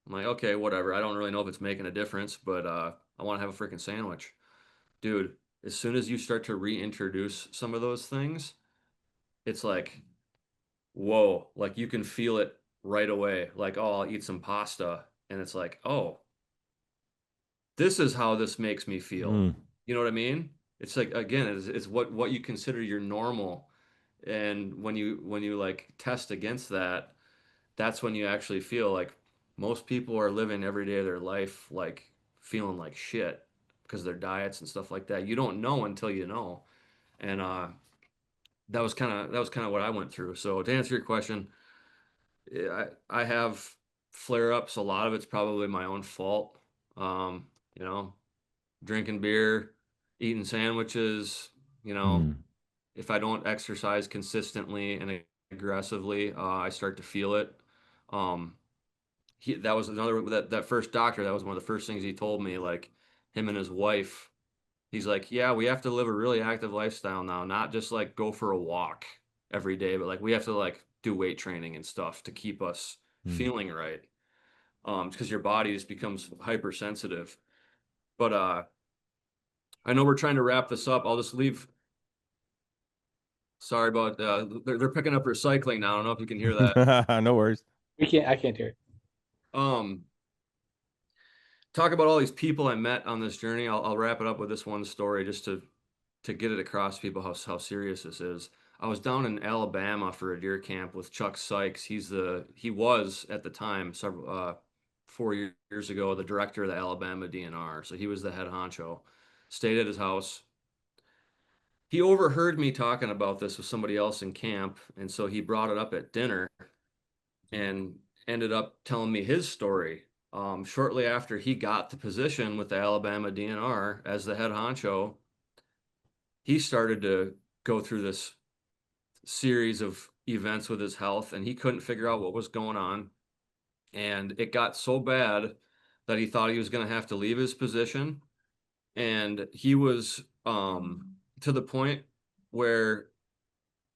Speaker 2: I'm like, okay, whatever. I don't really know if it's making a difference, but I want to have a freaking sandwich. Dude, as soon as you start to reintroduce some of those things, it's like, whoa, like you can feel it right away. Like, oh, I'll eat some pasta. And it's like, oh, this is how this makes me feel.
Speaker 1: Mm.
Speaker 2: You know what I mean? It's like, again, it's what you consider your normal. And when you like test against that, that's when you actually feel like most people are living every day of their life like feeling like shit because of their diets and stuff like that. You don't know until you know. And that was kind of what I went through. So to answer your question, I have flare-ups. A lot of it's probably my own fault. Um, you know, drinking beer, eating sandwiches, you know,
Speaker 1: Mm.
Speaker 2: if I don't exercise consistently and aggressively, I start to feel it. Um, that was another that first doctor, that was one of the first things he told me, like him and his wife. He's like, yeah, we have to live a really active lifestyle now, not just like go for a walk every day, but like we have to like do weight training and stuff to keep us
Speaker 1: Mm.
Speaker 2: feeling right. Because your body just becomes hypersensitive. But I know we're trying to wrap this up. I'll just leave. Sorry about they're picking up recycling now. I don't know if you can hear that.
Speaker 1: No worries.
Speaker 3: I can't hear it.
Speaker 2: Um, talk about all these people I met on this journey. I'll wrap it up with this one story just to get it across to people how serious this is. I was down in Alabama for a deer camp with Chuck Sykes. He was at the time several 4 years ago the director of the Alabama DNR. So he was the head honcho. Stayed at his house. He overheard me talking about this with somebody else in camp, and so he brought it up at dinner and ended up telling me his story. Shortly after he got the position with the Alabama DNR as the head honcho, he started to go through this series of events with his health, and he couldn't figure out what was going on. And it got so bad that he thought he was going to have to leave his position. And he was to the point where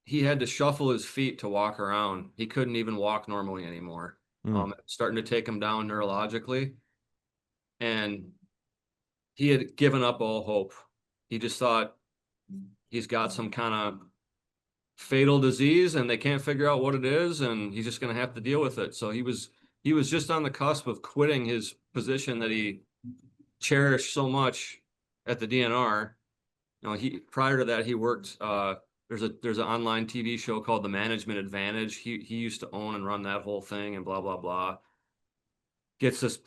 Speaker 2: he had to shuffle his feet to walk around. He couldn't even walk normally anymore.
Speaker 1: Mm.
Speaker 2: Starting to take him down neurologically. And he had given up all hope. He just thought he's got some kind of fatal disease and they can't figure out what it is, and he's just going to have to deal with it. So he was just on the cusp of quitting his position that he cherished so much at the DNR. You know, he prior to that he worked there's an online TV show called The Management Advantage. He used to own and run that whole thing and blah blah blah. Gets this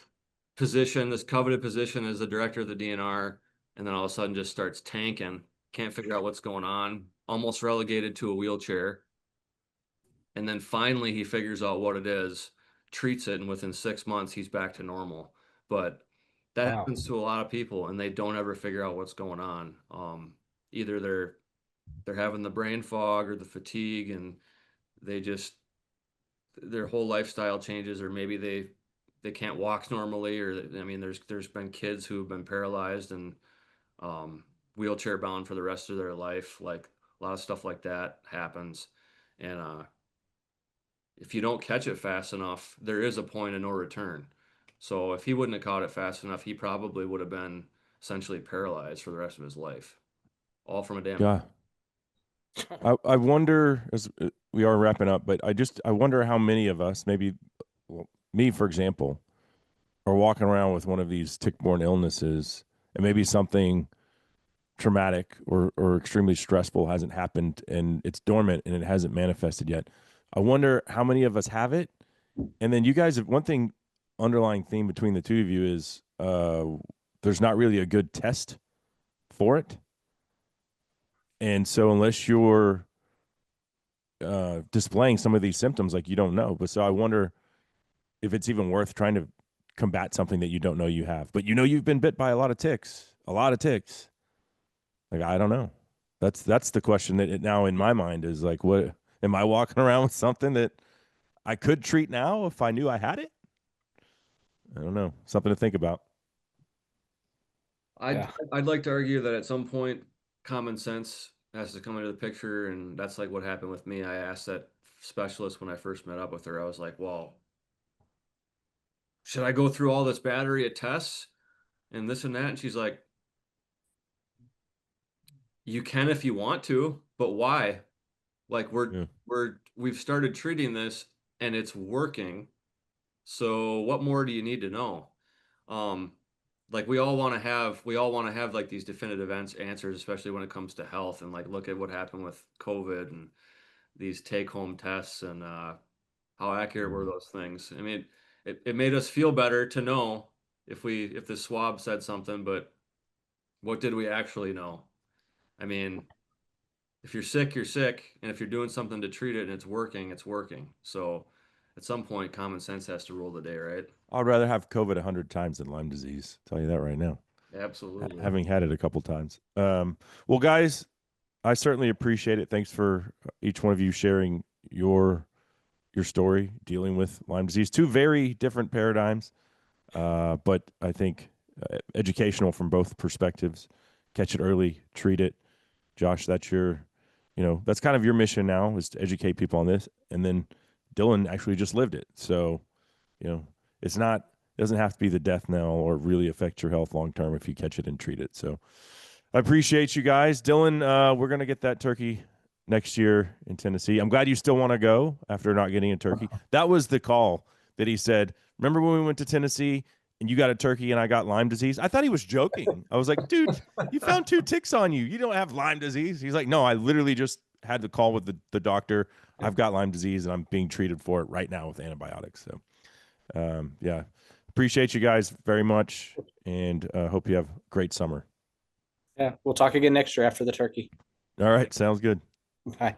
Speaker 2: position, this coveted position as the director of the DNR, and then all of a sudden just starts tanking. Can't figure out what's going on. Almost relegated to a wheelchair. And then finally he figures out what it is, treats it, and within 6 months he's back to normal. But that
Speaker 3: Wow.
Speaker 2: happens to a lot of people, and they don't ever figure out what's going on. Either they're having the brain fog or the fatigue, and they just their whole lifestyle changes, or maybe they can't walk normally, or I mean, there's been kids who have been paralyzed and wheelchair bound for the rest of their life. Like a lot of stuff like that happens, and if you don't catch it fast enough, there is a point of no return. So if he wouldn't have caught it fast enough, he probably would have been essentially paralyzed for the rest of his life, all from a damn.
Speaker 1: Yeah. I wonder, as we are wrapping up, but I wonder how many of us, maybe well, me for example, are walking around with one of these tick-borne illnesses, and maybe something traumatic or extremely stressful hasn't happened and it's dormant and it hasn't manifested yet. I wonder how many of us have it. And then you guys have one thing underlying theme between the two of you is there's not really a good test for it. And so unless you're displaying some of these symptoms, like you don't know. But so I wonder if it's even worth trying to combat something that you don't know you have. But you know you've been bit by a lot of ticks. Like I don't know. That's the question that now in my mind is like, what am I walking around with something that I could treat now if I knew I had it? I don't know. Something to think about.
Speaker 2: I'd like to argue that at some point common sense has to come into the picture, and that's like what happened with me. I asked that specialist when I first met up with her. I was like, "Well, should I go through all this battery of tests and this and that?" And she's like, "You can if you want to, but why? Like
Speaker 1: Yeah.
Speaker 2: we've started treating this and it's working. So what more do you need to know?" Um, like we all want to have like these definitive answers, especially when it comes to health, and like look at what happened with COVID and these take home tests, and how accurate were those things. I mean, it made us feel better to know if the swab said something, but what did we actually know? I mean, if you're sick, you're sick, and if you're doing something to treat it and it's working, it's working. So at some point common sense has to rule the day, right?
Speaker 1: I'd rather have COVID 100 times than Lyme disease. I'll tell you that right now.
Speaker 2: Absolutely.
Speaker 1: Having had it a couple times. Well, guys, I certainly appreciate it. Thanks for each one of you sharing your your story dealing with Lyme disease. Two very different paradigms, but I think educational from both perspectives. Catch it early, treat it. Josh, that's your, that's kind of your mission now, is to educate people on this. And then Dylan actually just lived it. So, it's not, it doesn't have to be the death knell or really affect your health long term if you catch it and treat it. So I appreciate you guys. Dylan, we're going to get that turkey next year in Tennessee. I'm glad you still want to go after not getting a turkey. That was the call that he said, remember when we went to Tennessee and you got a turkey and I got Lyme disease? I thought he was joking. I was like, dude, you found 2 ticks on you. You don't have Lyme disease. He's like, no, I literally just had the call with the doctor. I've got Lyme disease and I'm being treated for it right now with antibiotics. So, yeah, appreciate you guys very much and hope you have a great summer.
Speaker 3: Yeah, we'll talk again next year after the turkey.
Speaker 1: All right. Sounds good.
Speaker 3: Bye.